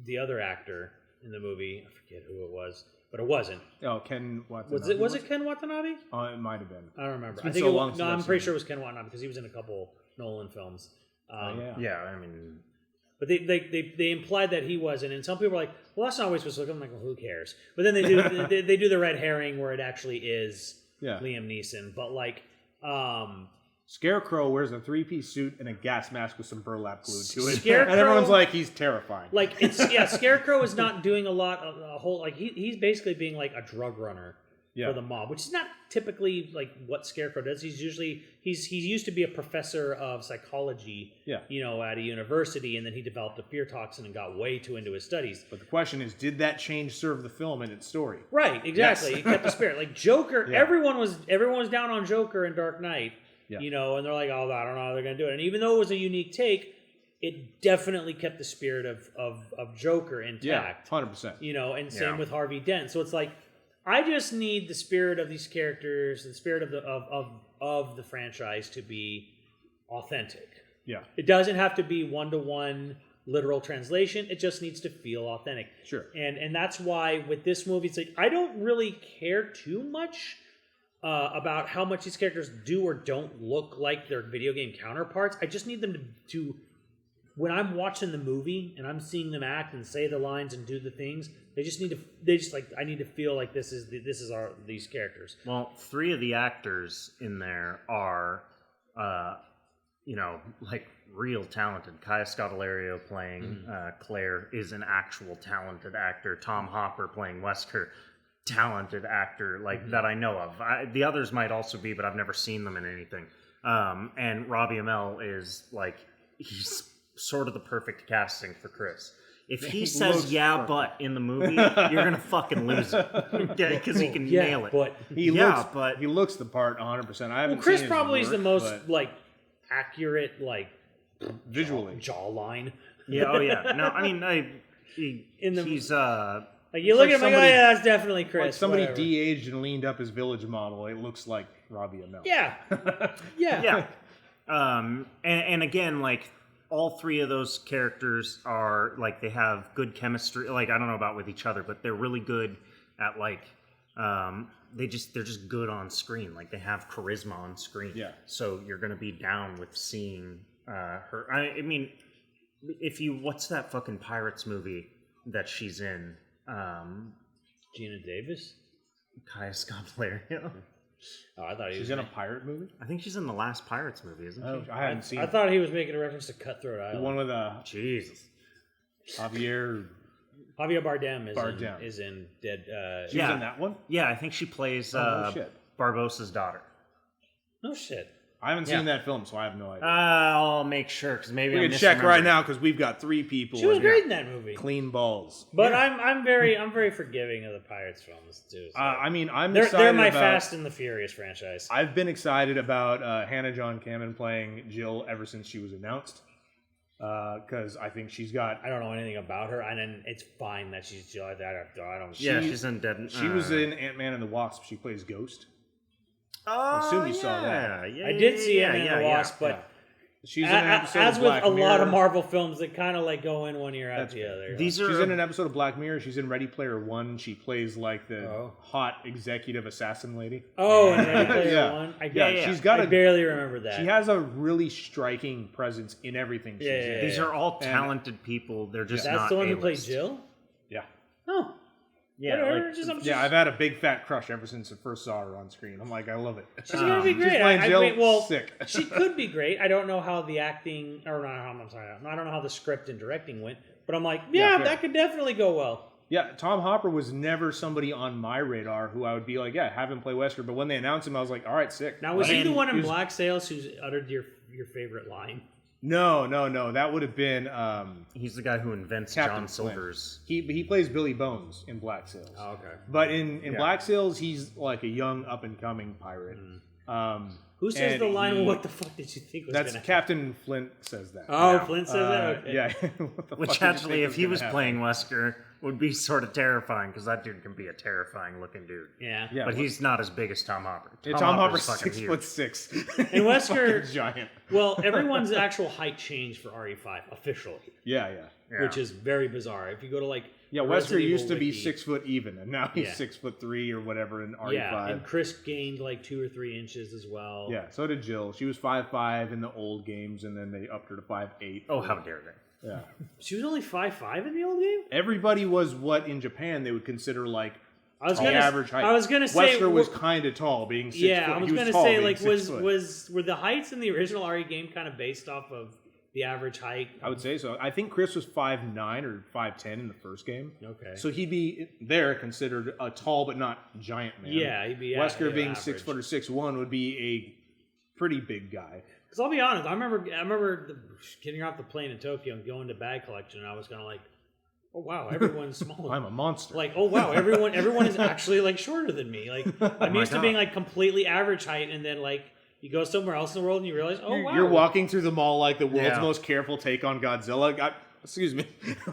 the other actor in the movie. I forget who it was, but it wasn't. Oh, Ken Watanabe. Was it Ken Watanabe? Oh, it might have been. I don't remember. been I think so it long was, since no, I've I'm pretty seen sure it was Ken Watanabe because he was in a couple Nolan films. Yeah. Yeah, I mean, But they implied that he wasn't, and some people are like, "Well, that's not what he's supposed to look." I'm like, "Well, who cares?" But then they do they do the red herring where it actually is Yeah. Liam Neeson. But like, Scarecrow wears a three-piece suit and a gas mask with some burlap glued to it. Scarecrow- And everyone's like, he's terrifying. like it's Scarecrow is not doing a whole like he's basically being like a drug runner Yeah. for the mob, which is not typically like what Scarecrow does. He's usually he used to be a professor of psychology, Yeah. you know, at a university, and then he developed a fear toxin and got way too into his studies. But the question is, did that change serve the film and its story? Right, exactly. Yes. He kept the spirit. Like Joker, Yeah. everyone was down on Joker in Dark Knight. Yeah. You know, and they're like, "Oh, I don't know how they're gonna do it." And even though it was a unique take, it definitely kept the spirit of Joker intact. Yeah, 100%. You know, and same Yeah. with Harvey Dent. So it's like, I just need the spirit of these characters, the spirit of the franchise to be authentic. Yeah, It doesn't have to be one-to-one literal translation. It just needs to feel authentic. sure. And that's why with this movie, it's like I don't really care too much about how much these characters do or don't look like their video game counterparts. I just need them to when I'm watching the movie and I'm seeing them act and say the lines and do the things, I need to feel like this is these characters. well, 3 of the actors in there are, you know, like real talented. Kaya Scodelario playing Claire is an actual talented actor. Tom Hopper playing Wesker, talented actor, like that I know of. The others might also be, but I've never seen them in anything. And Robbie Amell is like, he's sort of the perfect casting for Chris. If he says looks "yeah, perfect. but" in the movie, you're gonna fucking lose it, okay? Because he can Yeah, nail it. but He looks the part 100%. I haven't Chris seen his probably is the work, most but like accurate like visually. jawline. Yeah, oh yeah. No, I mean, he's Like you look like at him like, oh somebody- yeah, that's definitely Chris. Like somebody whatever. de-aged and leaned up his village model. It looks like Robbie Amell. Yeah, yeah, yeah. And again, like all 3 of those characters are like they have good chemistry. Like I don't know about with each other, but they're really good at like they're just good on screen. Like they have charisma on screen. Yeah. So you're gonna be down with seeing her. I mean, what's that fucking Pirates movie that she's in? Gina Davis. Kaya Scodelario. Oh, I thought he She's was in a pirate movie? I think she's in the last Pirates movie, isn't Oh, she? I haven't seen I thought he was making a reference to Cutthroat the Island. one with Jesus. Javier. Javier Bardem Bardem. is in Dead. She was in that one? Yeah, I think she plays Oh, no shit. Barbossa's daughter. No shit. I haven't seen that film, so I have no idea. I'll make sure because maybe we I'm can check misremembering. right now because we've got 3 people. She was in great here. in that movie. Clean balls. But I'm very forgiving of the Pirates films too. So. I mean, I'm they're excited my about, Fast and the Furious franchise. I've been excited about Hannah John Kamen playing Jill ever since she was announced. Because I think she's got. I don't know anything about her, and then it's fine that she's Jill. I don't. Yeah, she's in Dead. She was in Ant-Man and the Wasp. She plays Ghost. Oh, assume you saw that. Yeah, I did see yeah, Ant-Man and the Wasp, but She's in an episode As of with Black a Mirror. lot of Marvel films that kind of like go in one ear out That's the fair. other. These She's are in an episode of Black Mirror. She's in Ready Player One. She plays like the Oh. hot executive assassin lady. Oh, and Ready Player Yeah. One. Yeah, she's got I barely remember that. She has a really striking presence in everything she's in. These are all talented people. They're just That's not the one who played A-list. Jill. Yeah. Oh, Yeah, whatever. like, I'm just- Yeah, I've had a big fat crush ever since I first saw her on screen. I'm like, I love it. She's gonna be great. She's playing Jill. well, Sick. she could be great. I don't know how the acting, or not. I'm sorry. I don't know how the script and directing went. But I'm like, yeah, fair. that could definitely go well. Yeah, Tom Hopper was never somebody on my radar who I would be like, yeah, have him play Wesker. But when they announced him, I was like, all right, sick. Now, was he And the one in was- Black Sails who's uttered your favorite line? No. That would have been he's the guy who invents Captain John Flint. Silver's. He plays Billy Bones in Black Sails. Oh, okay. But in Black Sails, he's like a young up and coming pirate. Who says And the line? he- What the fuck did you think was That's going to happen? Captain Flint says that. Oh, Flint says that? Okay. Yeah. What the fuck Which did you actually, think if he gonna was happen? playing Wesker, would be sort of terrifying because that dude can be a terrifying looking dude. Yeah. Yeah, But he's not as big as Tom Hopper. Yeah, Tom Hopper's fucking 6'6". And Wesker- Fucking giant. Well, everyone's actual height changed for RE5 officially, Yeah. Yeah. which is very bizarre. If you go to like Yeah, Resident Wesker used Evil to be Wiki- 6 foot even, and now he's Yeah. 6'3" or whatever in RE5. Yeah, and Chris gained like 2 or 3 inches as well. Yeah, so did Jill. She was 5'5" in the old games, and then they upped her to 5'8". Oh, how dare they? Yeah. She was only 5'5" in the old game. Everybody was what in Japan they would consider like I was the gonna. average height. I was gonna say. Wesker was kind of tall, being 6 Yeah, foot. I was He gonna tall, say being like 6 foot. were the heights in the original RE game kind of based off of the average height? I would say so. I think Chris was 5'9" or 5'10" in the first game. Okay. So he'd be there considered a tall but not giant man. Yeah, he'd be Wesker being average. 6 foot or 6'1" would be a pretty big guy. Because I'll be honest, I remember getting off the plane in Tokyo and going to bag collection, and I was kind of like, oh wow, everyone's smaller. I'm a monster. Like, oh wow, everyone is actually like shorter than me. Like, I'm used to being like completely average height, and then like you go somewhere else in the world and you realize, oh wow, You're walking through the mall like the world's Yeah. most careful take on Godzilla. Excuse me.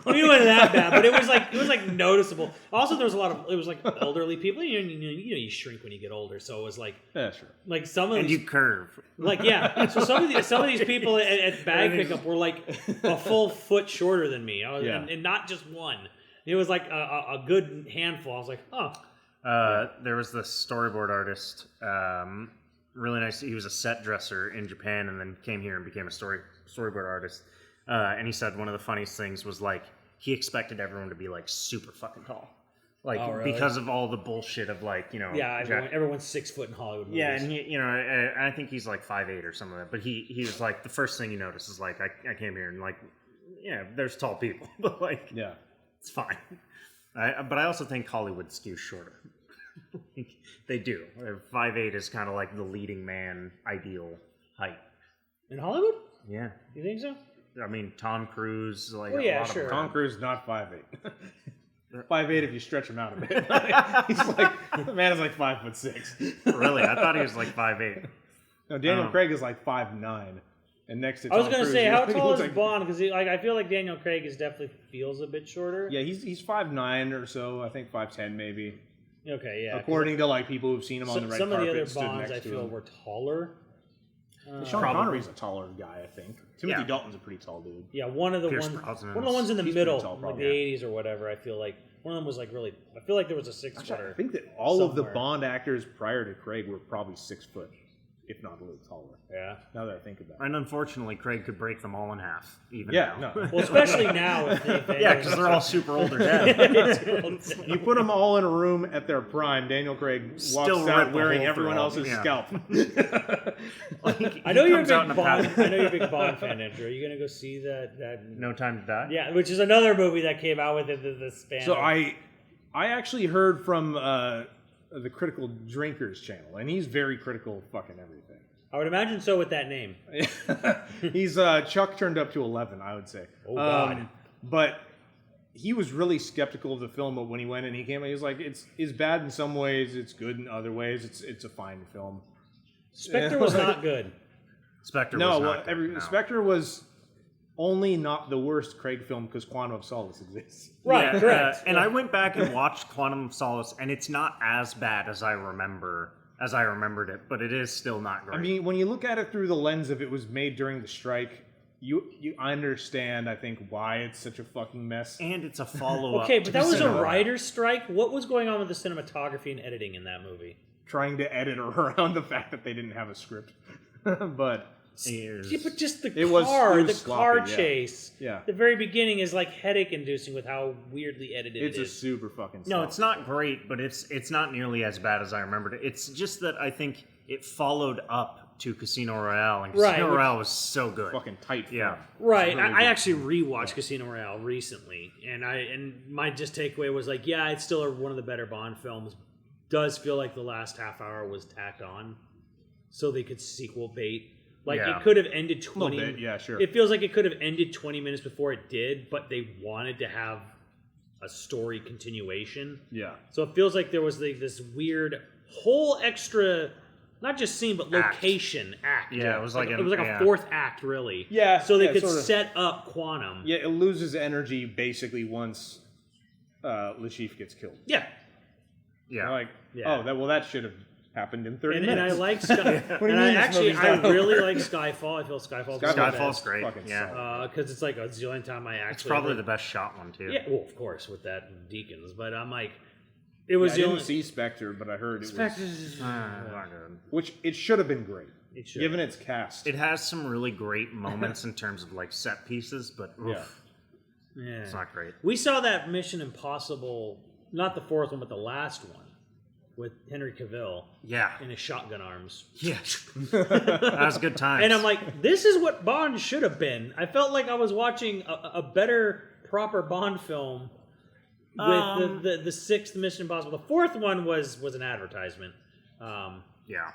I mean, it wasn't that bad, but it was like noticeable. Also, there was a lot of it was like elderly people. You shrink when you get older, so it was like Yeah, sure. like some of And these, you curve. like yeah. So some of these people at bag pickup were like a full foot shorter than me. Yeah. And not just one. It was like a good handful. I was like, oh, There was this storyboard artist, really nice. He was a set dresser in Japan and then came here and became a storyboard artist. And he said one of the funniest things was like he expected everyone to be like super fucking tall, like Oh, really? because of all the bullshit of like yeah. Everyone's 6 foot in Hollywood movies. Yeah, and he, I think he's like 5'8" or something like that. But he was like the first thing you notice is like I came here and like there's tall people, but like Yeah. it's fine. But I also think Hollywood skews shorter. They do. 5'8" is kind of like the leading man ideal height. In Hollywood, Yeah, you think so? I mean Tom Cruise, like Well, a yeah, lot sure. of Tom Cruise is not 5'8". 5'8" if you stretch him out a bit. He's like the man is like 5'6". Really, I thought he was like 5'8". No, Daniel Craig is like 5'9", and next to Tom I was gonna Cruise, say, he how looks tall is like- Bond? Because I feel like Daniel Craig is definitely feels a bit shorter. Yeah, he's 5'9" or so. I think 5'10" maybe. Okay, yeah. 'cause According to like people who've seen him on the red some of carpet, the other stood Bonds next I to feel him. were taller. Sean Probably. Connery's a taller guy, I think. Timothy Yeah. Dalton's a pretty tall dude. Yeah, one of the Pierce ones Brosnan in the he's middle, pretty tall, like probably. the 80s or whatever. I feel like one of them was like really. I feel like there was a 6 I footer. think that all of the somewhere. Bond actors prior to Craig were probably 6 foot, if not a little taller. Yeah. Now that I think about it. And unfortunately, Craig could break them all in half. Even Yeah, now. no. Well, especially now. Yeah, because they're all super old or dead. You put them all in a room at their prime. Daniel Craig walks Still rip out a wearing hole everyone through all- else's yeah. scalp. I know you're a comes out in big a Bond. pattern. I know you're a big Bond fan, Andrew. Are you gonna go see that? No Time to Die? Yeah, which is another movie that came out within the span. So of- I actually heard from the Critical Drinkers channel, and he's very critical of fucking everything. I would imagine so with that name. He's Chuck turned up to 11, I would say. Oh, God. But he was really skeptical of the film when he went and he came. He was like, "It's bad in some ways, it's good in other ways. It's a fine film." Spectre was not good. Spectre No, was not good, no. Spectre was only not the worst Craig film because Quantum of Solace exists. Right, correct. and I went back and watched Quantum of Solace, and it's not as bad as I remember as I remembered it, but it is still not great. I mean, when you look at it through the lens of it was made during the strike, I understand, I think, why it's such a fucking mess. and it's a follow-up. Okay, but that was a Casino Royale. writer's strike. What was going on with the cinematography and editing in that movie? Trying to edit around the fact that they didn't have a script. But Yeah, but just the It was car sloppy, yeah. chase. Yeah. The very beginning is like headache-inducing with how weirdly edited it's it a is. super fucking No, sloppy. it's not great, but it's not nearly as bad as I remembered it. It's just that I think it followed up to Casino Royale, and Right, Casino which- Royale was so good. fucking tight. Yeah. film. Right, It's really I good. actually rewatched Casino Royale recently, and my just takeaway was like, yeah, it's still one of the better Bond films. Does feel like the last half hour was tacked on, so they could sequel bait. Like Yeah. it could have ended 20. bit, yeah, sure. It feels like it could have ended 20 minutes before it did, but they wanted to have a story continuation. Yeah. So it feels like there was like this weird whole extra, not just scene but Act. location act. Yeah, it was like it an- was like yeah. a fourth act, really. Yeah, So they yeah, could sorta. set up Quantum. Yeah, it loses energy basically once Le Chiffre gets killed. Yeah. Yeah. Like, Yeah. that should have happened in 30 And I minutes. like Sky. do you and mean I this actually movie's I not really over? like Skyfall. I feel Skyfall's Skyfall's great. fucking Yeah. solid. because it's like it's the only time I actually It's probably the best shot one too. Yeah, well, of course with that and Deacons, but I'm like, it was I the didn't only. see Spectre, but I heard it Spectre's- was... Not good. Which, it should have been great. It should. Given its cast. It has some really great moments in terms of like set pieces, but oof, Yeah. Yeah. it's not great. We saw that Mission Impossible, not the fourth one, but the last one, with Henry Cavill Yeah. in his shotgun arms. Yeah. That was good times. And I'm like, this is what Bond should have been. I felt like I was watching a better, proper Bond film with the sixth Mission Impossible. The fourth one was an advertisement. yeah.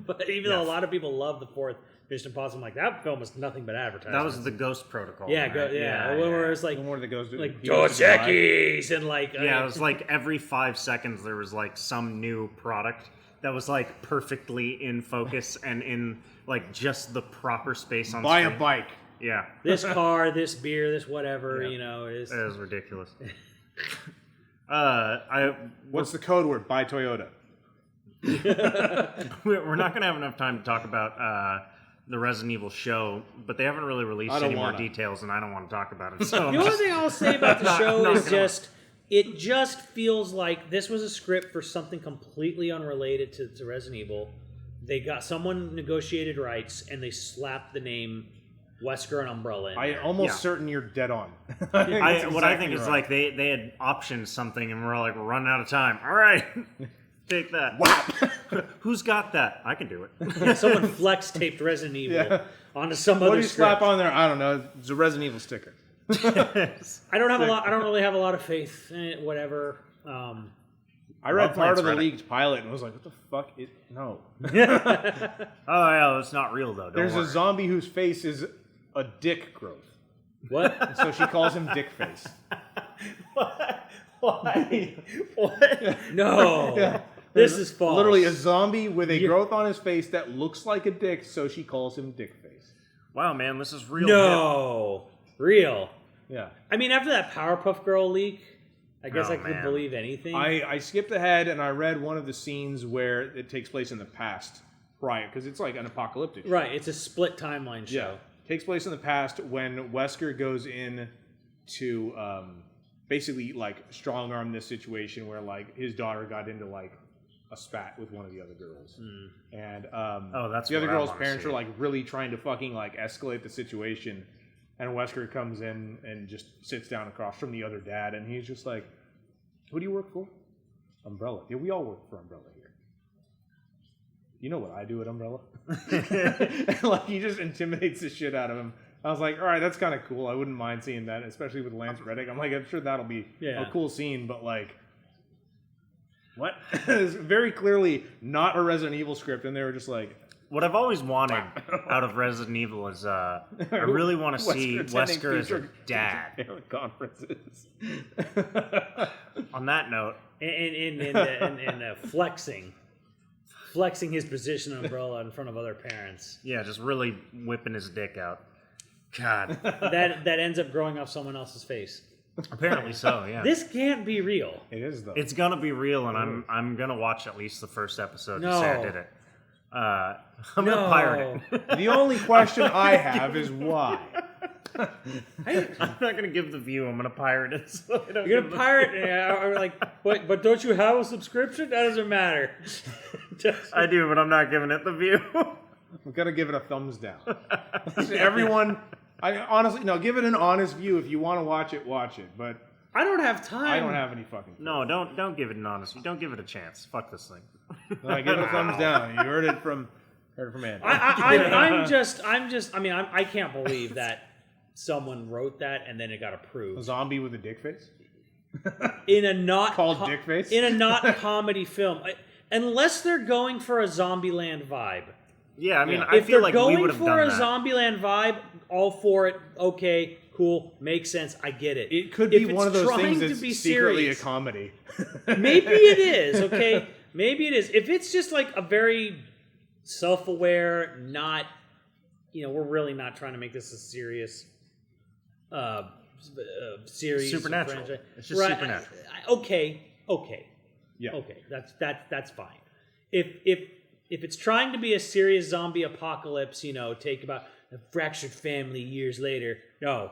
But even though a lot of people love the fourth Mission Impossible, I'm like, that film was nothing but advertisement. That was the Ghost Protocol. yeah, right? where it's like The one that goes to... like he goes to Dubai. Dos and like Yeah, it was like every 5 seconds there was like some new product that was like perfectly in focus and in like just the proper space on Buy screen. a bike. Yeah. this car, this beer, this whatever, Yeah. you know, it is. It was ridiculous. What's the code word? Buy Toyota. We're not going to have enough time to talk about the Resident Evil show, but they haven't really released I don't any more wanna. details, and I don't want to talk about it. So The only thing I'll say about the Not- show not is gonna- just it just feels like this was a script for something completely unrelated to Resident Evil. They got someone negotiated rights and they slapped the name Wesker and Umbrella in I there. almost Yeah. certain you're dead on. what I think Exactly is right. like they had optioned something, and we're like, we're running out of time. All right, take that. Who's got that? I can do it. Someone flex taped Resident Evil Yeah. onto some What other do you script. slap on there? I don't know. It's a Resident Evil sticker. I don't really have a lot of faith in it. Whatever. I read Love part of the Lance Reddick. leaked pilot and was like, what the fuck? No. Oh yeah, it's not real though. Don't There's worry. a zombie whose face is a dick growth. What? So she calls him Dick Face. Why? What? No. Yeah. This is false. Literally a zombie with a growth on his face that looks like a dick, so she calls him Dick Face. Wow, man, this is real. No. Real. Yeah. I mean, after that Powerpuff Girl leak, I guess Oh, I could man. believe anything. I skipped ahead and I read one of the scenes where it takes place in the past, prior, because it's like an apocalyptic. Right, it's a split timeline show. Yeah. Takes place in the past when Wesker goes in to basically like strong arm this situation where like his daughter got into like a spat with one of the other girls. And Oh, that's the other what I girl's wanna parents see. are like really trying to fucking like escalate the situation. And Wesker comes in and just sits down across from the other dad and he's just like, who do you work for? Umbrella. Yeah, we all work for Umbrella here. You know what I do at Umbrella? And, like, he just intimidates the shit out of him. I was like, all right, that's kind of cool. I wouldn't mind seeing that, especially with Lance Reddick. I'm like, I'm sure that'll be Yeah. a cool scene, but like, what? It's very clearly not a Resident Evil script, and they were just like, What I've always wanted out of Resident Evil is I really want to see attending Wesker as a future dad. conferences. On that note, And flexing his position on Umbrella in front of other parents. yeah, just really whipping his dick out. God. That ends up growing off someone else's face. Apparently so, yeah. This can't be real. It is though. It's gonna be real, and I'm gonna watch at least the first episode to No. say I did it. I'm gonna pirate it. The only question I have is why. I'm not gonna give the view. I'm gonna pirate it. So I don't You're give gonna pirate, or like, but don't you have a subscription? That doesn't matter. I do, but I'm not giving it the view. We've got to give it a thumbs down. Everyone, I honestly, no, give it an honest view. If you want to watch it, But I don't have time. I don't have any fucking. No, don't give it an honest view. Don't give it a chance. Fuck this thing. I give it a thumbs down. You heard it from Andy. I'm just. I mean, I can't believe that someone wrote that and then it got A approved zombie with a dick face in a not called dick face in a not comedy film, unless they're going for a Zombieland vibe. Yeah, I mean, Yeah. I If feel they're like we going would have for done a that. Zombieland vibe, all for it. Okay, cool, makes sense. I get it. It could If be one it's of those trying things to that's be secretly serious, a comedy. maybe it is. Okay, maybe it is. If it's just like a very self-aware, not, we're really not trying to make this a serious series, Supernatural. franchise. It's just supernatural. Okay. Yeah. Okay, that's fine. If it's trying to be a serious zombie apocalypse, take about a fractured family years later, no.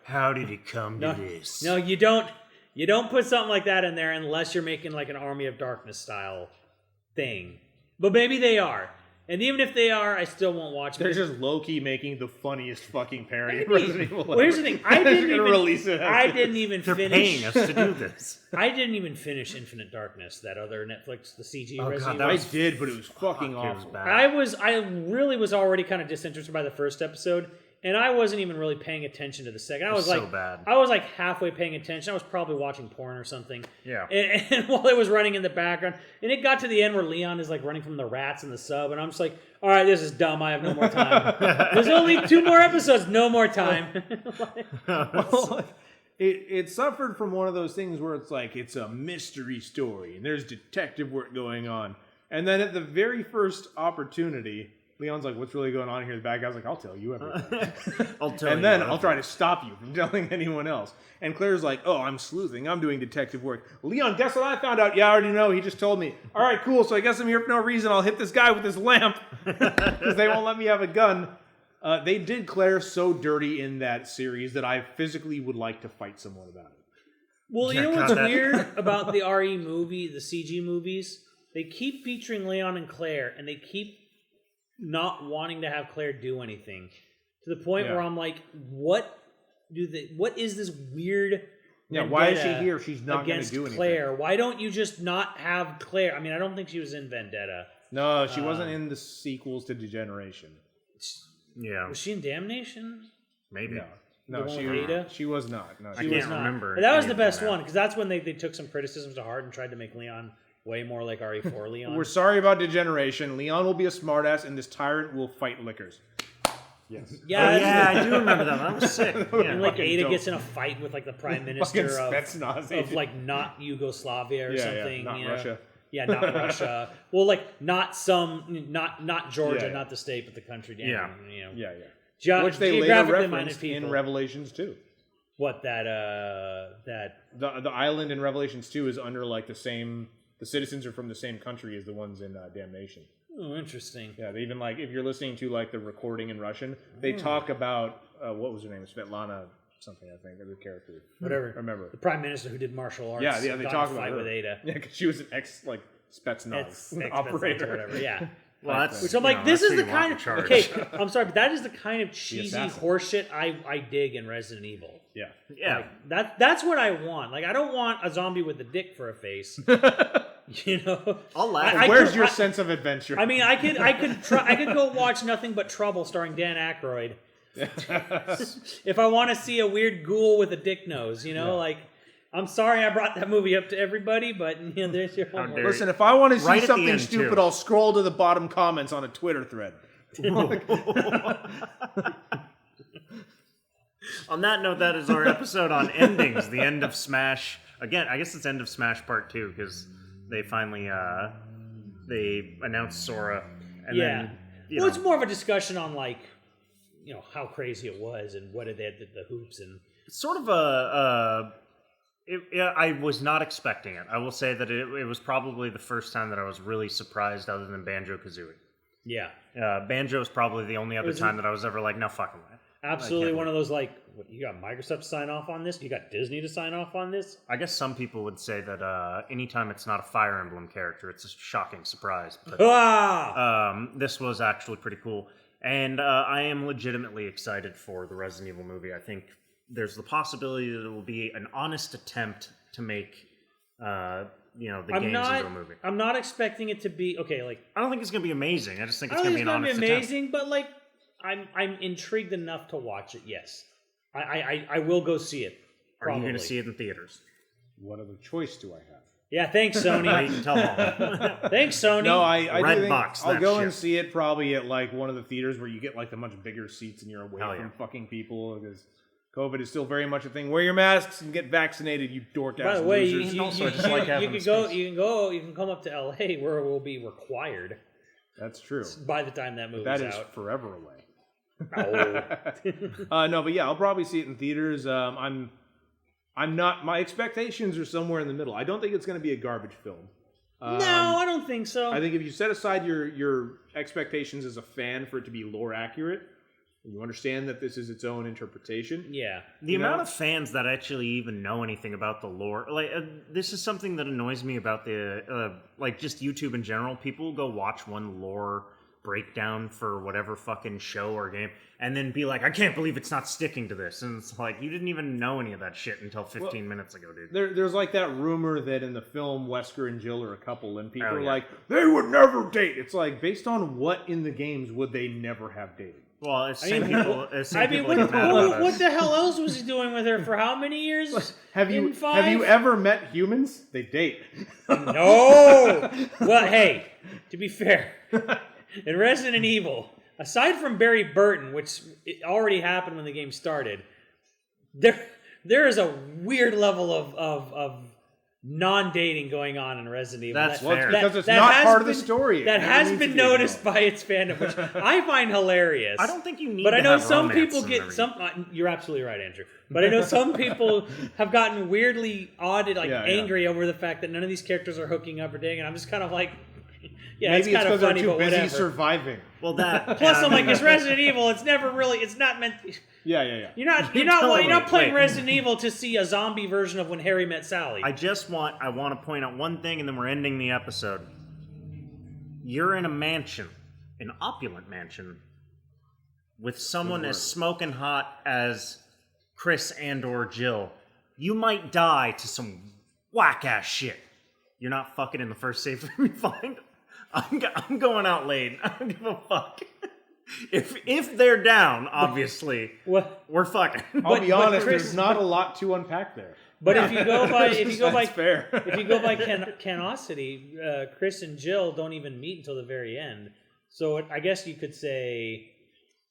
How did it come to this? No, you don't put something like that in there unless you're making like an Army of Darkness style thing. But maybe they are. And even if they are, I still won't watch They're it. just low-key making the funniest fucking parody of Resident Evil. Well, here's the thing. I They're didn't gonna even release it. I didn't even They're finish. paying us to do this. I didn't even finish Infinite Darkness, that other Netflix, the CG Oh, Resident God, that Evil. I did, but it was fucking It was awful. bad. I really was already kind of disinterested by the first episode, and I wasn't even really paying attention to the second. I was so like, bad. I was like halfway paying attention. I was probably watching porn or something. Yeah. And while it was running in the background, and it got to the end where Leon is like running from the rats in the sub, and I'm just like, all right, this is dumb. I have no more time. There's only 2 more episodes. No more time. It suffered from one of those things where it's like it's a mystery story and there's detective work going on, and then at the very first opportunity, Leon's like, "What's really going on here?" The bad guy's like, "I'll tell you everything." I'll tell you. And then I'll try to stop you from telling anyone else. And Claire's like, "Oh, I'm sleuthing. I'm doing detective work." Leon, guess what I found out? Yeah, I already know. He just told me. All right, cool. So I guess I'm here for no reason. I'll hit this guy with this lamp because they won't let me have a gun. They did Claire so dirty in that series that I physically would like to fight someone about it. Well, you Yeah, know what's God, that- weird about the RE movie, the CG movies? They keep featuring Leon and Claire, and they keep not wanting to have Claire do anything. To the point Yeah. where I'm like, what is this weird Yeah, why is she vendetta here if she's not going to against do anything? Claire? Why don't you just not have Claire? I mean, I don't think she was in Vendetta. No, she wasn't in the sequels to Degeneration. Yeah, Was she in Damnation? maybe. No, The no, one she, with Ada? she was not. No, I she can't was not. remember. But that was any the of them best now. one, because that's when they took some criticisms to heart and tried to make Leon way more like RE4 Leon. We're sorry about Degeneration. Leon will be a smartass, and this tyrant will fight lickers. Yes. Oh, yeah, yeah, I do remember that. That was sick. Yeah. And like Fucking Ada dope. gets in a fight with like the prime Fucking minister Spetsnaz of agent. like not Yugoslavia or Yeah, something. not you know? Russia. Yeah, not Russia. Well, like not Georgia, Yeah. not the state, but the country. Yeah. You know, Yeah, yeah. Which they later geographically minded referenced people. in Revelations 2. What that The island in Revelations 2 is under like the same. The citizens are from the same country as the ones in Damnation. Oh, interesting. Yeah, they even like if you're listening to like the recording in Russian, they talk about what was her name, Svetlana something, I think, the character. Whatever. Remember? The prime minister who did martial arts. Yeah, they got in talk a about fight her. with Ada. Yeah, because she was an ex Spetsnaz Ex- operator or whatever. Yeah. Well, that's, Which I'm you like, know, this that's is who the you want kind in of charge. okay. I'm sorry, but that is the kind of cheesy assassin. horseshit I dig in Resident Evil. Yeah. Yeah. That's what I want. Like, I don't want a zombie with a dick for a face. You know, I'll laugh. Where's your sense of adventure? I mean, I could go watch Nothing But Trouble starring Dan Aykroyd. If I want to see a weird ghoul with a dick nose, you know, like. I'm sorry I brought that movie up to everybody, but you know, there's your homework. dare Listen, if I want to see Right at the something end, stupid, too. I'll scroll to the bottom comments on a Twitter thread. On that note, that is our episode on endings. The end of Smash. Again, I guess it's end of Smash Part 2 because they finally they announced Sora. And Yeah. then, you Well, know, it's more of a discussion on like how crazy it was and what they did the hoops and Sort of I was not expecting it. I will say that it was probably the first time that I was really surprised, other than Banjo-Kazooie. yeah, Banjo is probably the only other time that I was ever like, no fucking way. absolutely one of those like, what, you got Microsoft to sign off on this? You got Disney to sign off on this? I guess some people would say that anytime it's not a Fire Emblem character, it's a shocking surprise. But this was actually pretty cool. And I am legitimately excited for the Resident Evil movie. I think there's the possibility that it will be an honest attempt to make, the games into a movie. I'm not expecting it to be, okay, I don't think it's going to be amazing. I just think I it's don't going to think be it's an gonna honest be amazing, attempt. but I'm intrigued enough to watch it. Yes, I will go see it. Are you Probably. going to see it in theaters? What other choice do I have? Yeah, thanks, Sony. You can tell them. Thanks, Sony. No, I Red do think box, I'll that go shit. and see it probably at like one of the theaters where you get like the much bigger seats and you're away Hell from yeah. fucking people because COVID is still very much a thing. Wear your masks and get vaccinated, you dork ass By the way, losers. And also I just like having you space. can come up to LA where it will be required That's true. by the time that movie's That is out. forever away. Oh. No, but yeah, I'll probably see it in theaters. I'm not. My expectations are somewhere in the middle. I don't think it's going to be a garbage film. No, I don't think so. I think if you set aside your expectations as a fan for it to be lore accurate, and you understand that this is its own interpretation. yeah. The amount of fans that actually even know anything about the lore, this is something that annoys me about the, just YouTube in general. People will go watch one lore breakdown for whatever fucking show or game, and then be like, I can't believe it's not sticking to this. And it's like, you didn't even know any of that shit until 15 minutes ago, dude. There's like that rumor that in the film Wesker and Jill are a couple, and people Oh, are yeah. like, they would never date. It's like, based on what in the games would they never have dated? Well, it's same people. It's I same mean, people get mad about what us. the hell else was he doing with her for how many years? Have you In 5? ever met humans? They date. No. Well, hey, to be fair, in Resident Evil, aside from Barry Burton, which it already happened when the game started, there is a weird level of non-dating going on in Resident Evil. That's fair. Because it's not has part of the been- story. It That never has needs been to be noticed involved. by its fandom, which I find hilarious. I don't think you need But to I know have some romance people in get every- some. You're absolutely right, Andrew. But I know some people have gotten weirdly odd, Yeah. angry over the fact that none of these characters are hooking up or dating, and I'm just kind of like, yeah, Maybe it's it's kind because of they're funny, too but busy whatever. surviving. Well, that Plus, I'm like, mean, it's Resident Evil. It's not meant. Yeah. You're not telling me- playing wait. Resident Evil to see a zombie version of When Harry Met Sally. I want to point out one thing, and then we're ending the episode. You're in a mansion, an opulent mansion, with someone as smoking hot as Chris and/or Jill. You might die to some whack ass shit. You're not fucking in the first safe room you find. I'm going out late. I don't give a fuck. If they're down, obviously, What? we're fucking. I'll be but honest. Chris- There's not a lot to unpack there. But if you go by That's fair. if you go by canosity, Chris and Jill don't even meet until the very end. So I guess you could say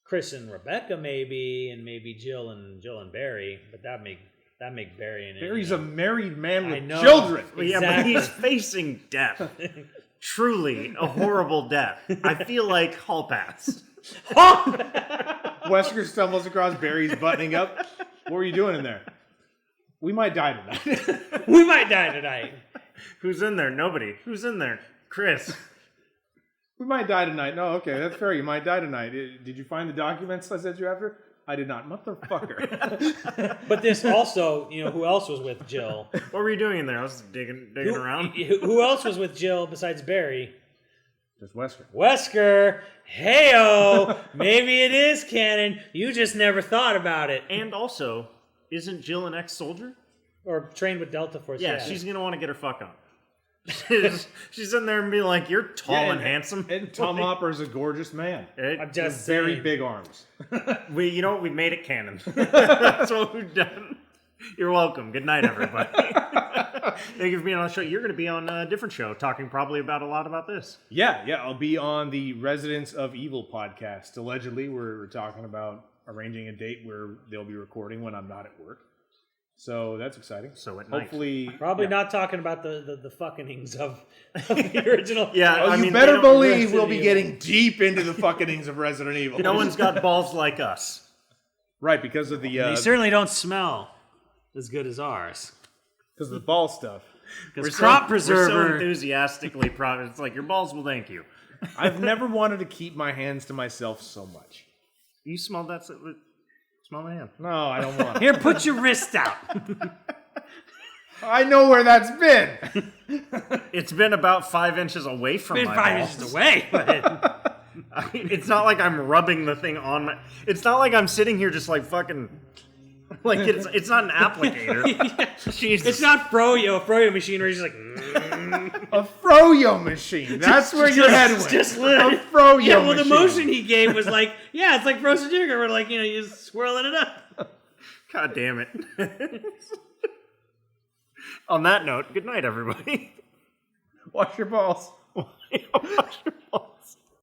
Chris and Rebecca maybe, and maybe Jill and Barry. But that make Barry and Barry's a married man I with know. children. Yeah, but Exactly. he's facing death. Truly a horrible death. I feel like Hall Pass. Wesker stumbles across Barry's buttoning up. What were you doing in there? We might die tonight. We might die tonight. Who's in there? Nobody. Who's in there? Chris. We might die tonight. No, okay, that's fair. You might die tonight. Did you find the documents I sent you after? I did not. Motherfucker. But this also, who else was with Jill? What were you doing in there? I was digging around. Who else was with Jill besides Barry? Just Wesker. Wesker. Heyo. Maybe it is canon. You just never thought about it. And also, isn't Jill an ex-soldier? Or trained with Delta Force. Yeah, she's gonna want to get her fuck on. She's in there and be like, "You're tall and handsome." And Tom Hopper's a gorgeous man. I'm just Very saying. big arms. We made it canon. That's what we've done. You're welcome. Good night, everybody. Thank you for being on the show. You're going to be on a different show, talking probably about a lot about this. Yeah. I'll be on the Residents of Evil podcast. Allegedly, we're talking about arranging a date where they'll be recording when I'm not at work. So that's exciting. So at night. Hopefully, Probably not talking about the fuckingings of the original. Yeah, Oh, I you mean, better they don't- believe Resident we'll be Evil. getting deep into the fuckingings of Resident Evil. no one's got balls like us. Right, because of They the certainly don't smell as good as ours. because of the ball stuff. Because crop We're so preserver. enthusiastically proud. It's like your balls will thank you. I've never wanted to keep my hands to myself so much. You smelled that? Smell my hand. No, I don't want to. Here, put your wrist out. I know where that's been. It's been about 5 inches away from Been my 5 balls. inches away. But I mean, it's not like I'm rubbing the thing on my. It's not like I'm sitting here just like fucking. Like it's not an applicator. Jesus. it's not Froyo, a Froyo machine where he's just like. A Froyo machine. That's where your head went. Just A literally. Froyo Yeah, well, machine. the motion he gave was like, yeah, it's like frozen sugar. We're like, you're swirling it up. God damn it. On that note, good night, everybody. Wash your balls. Wash your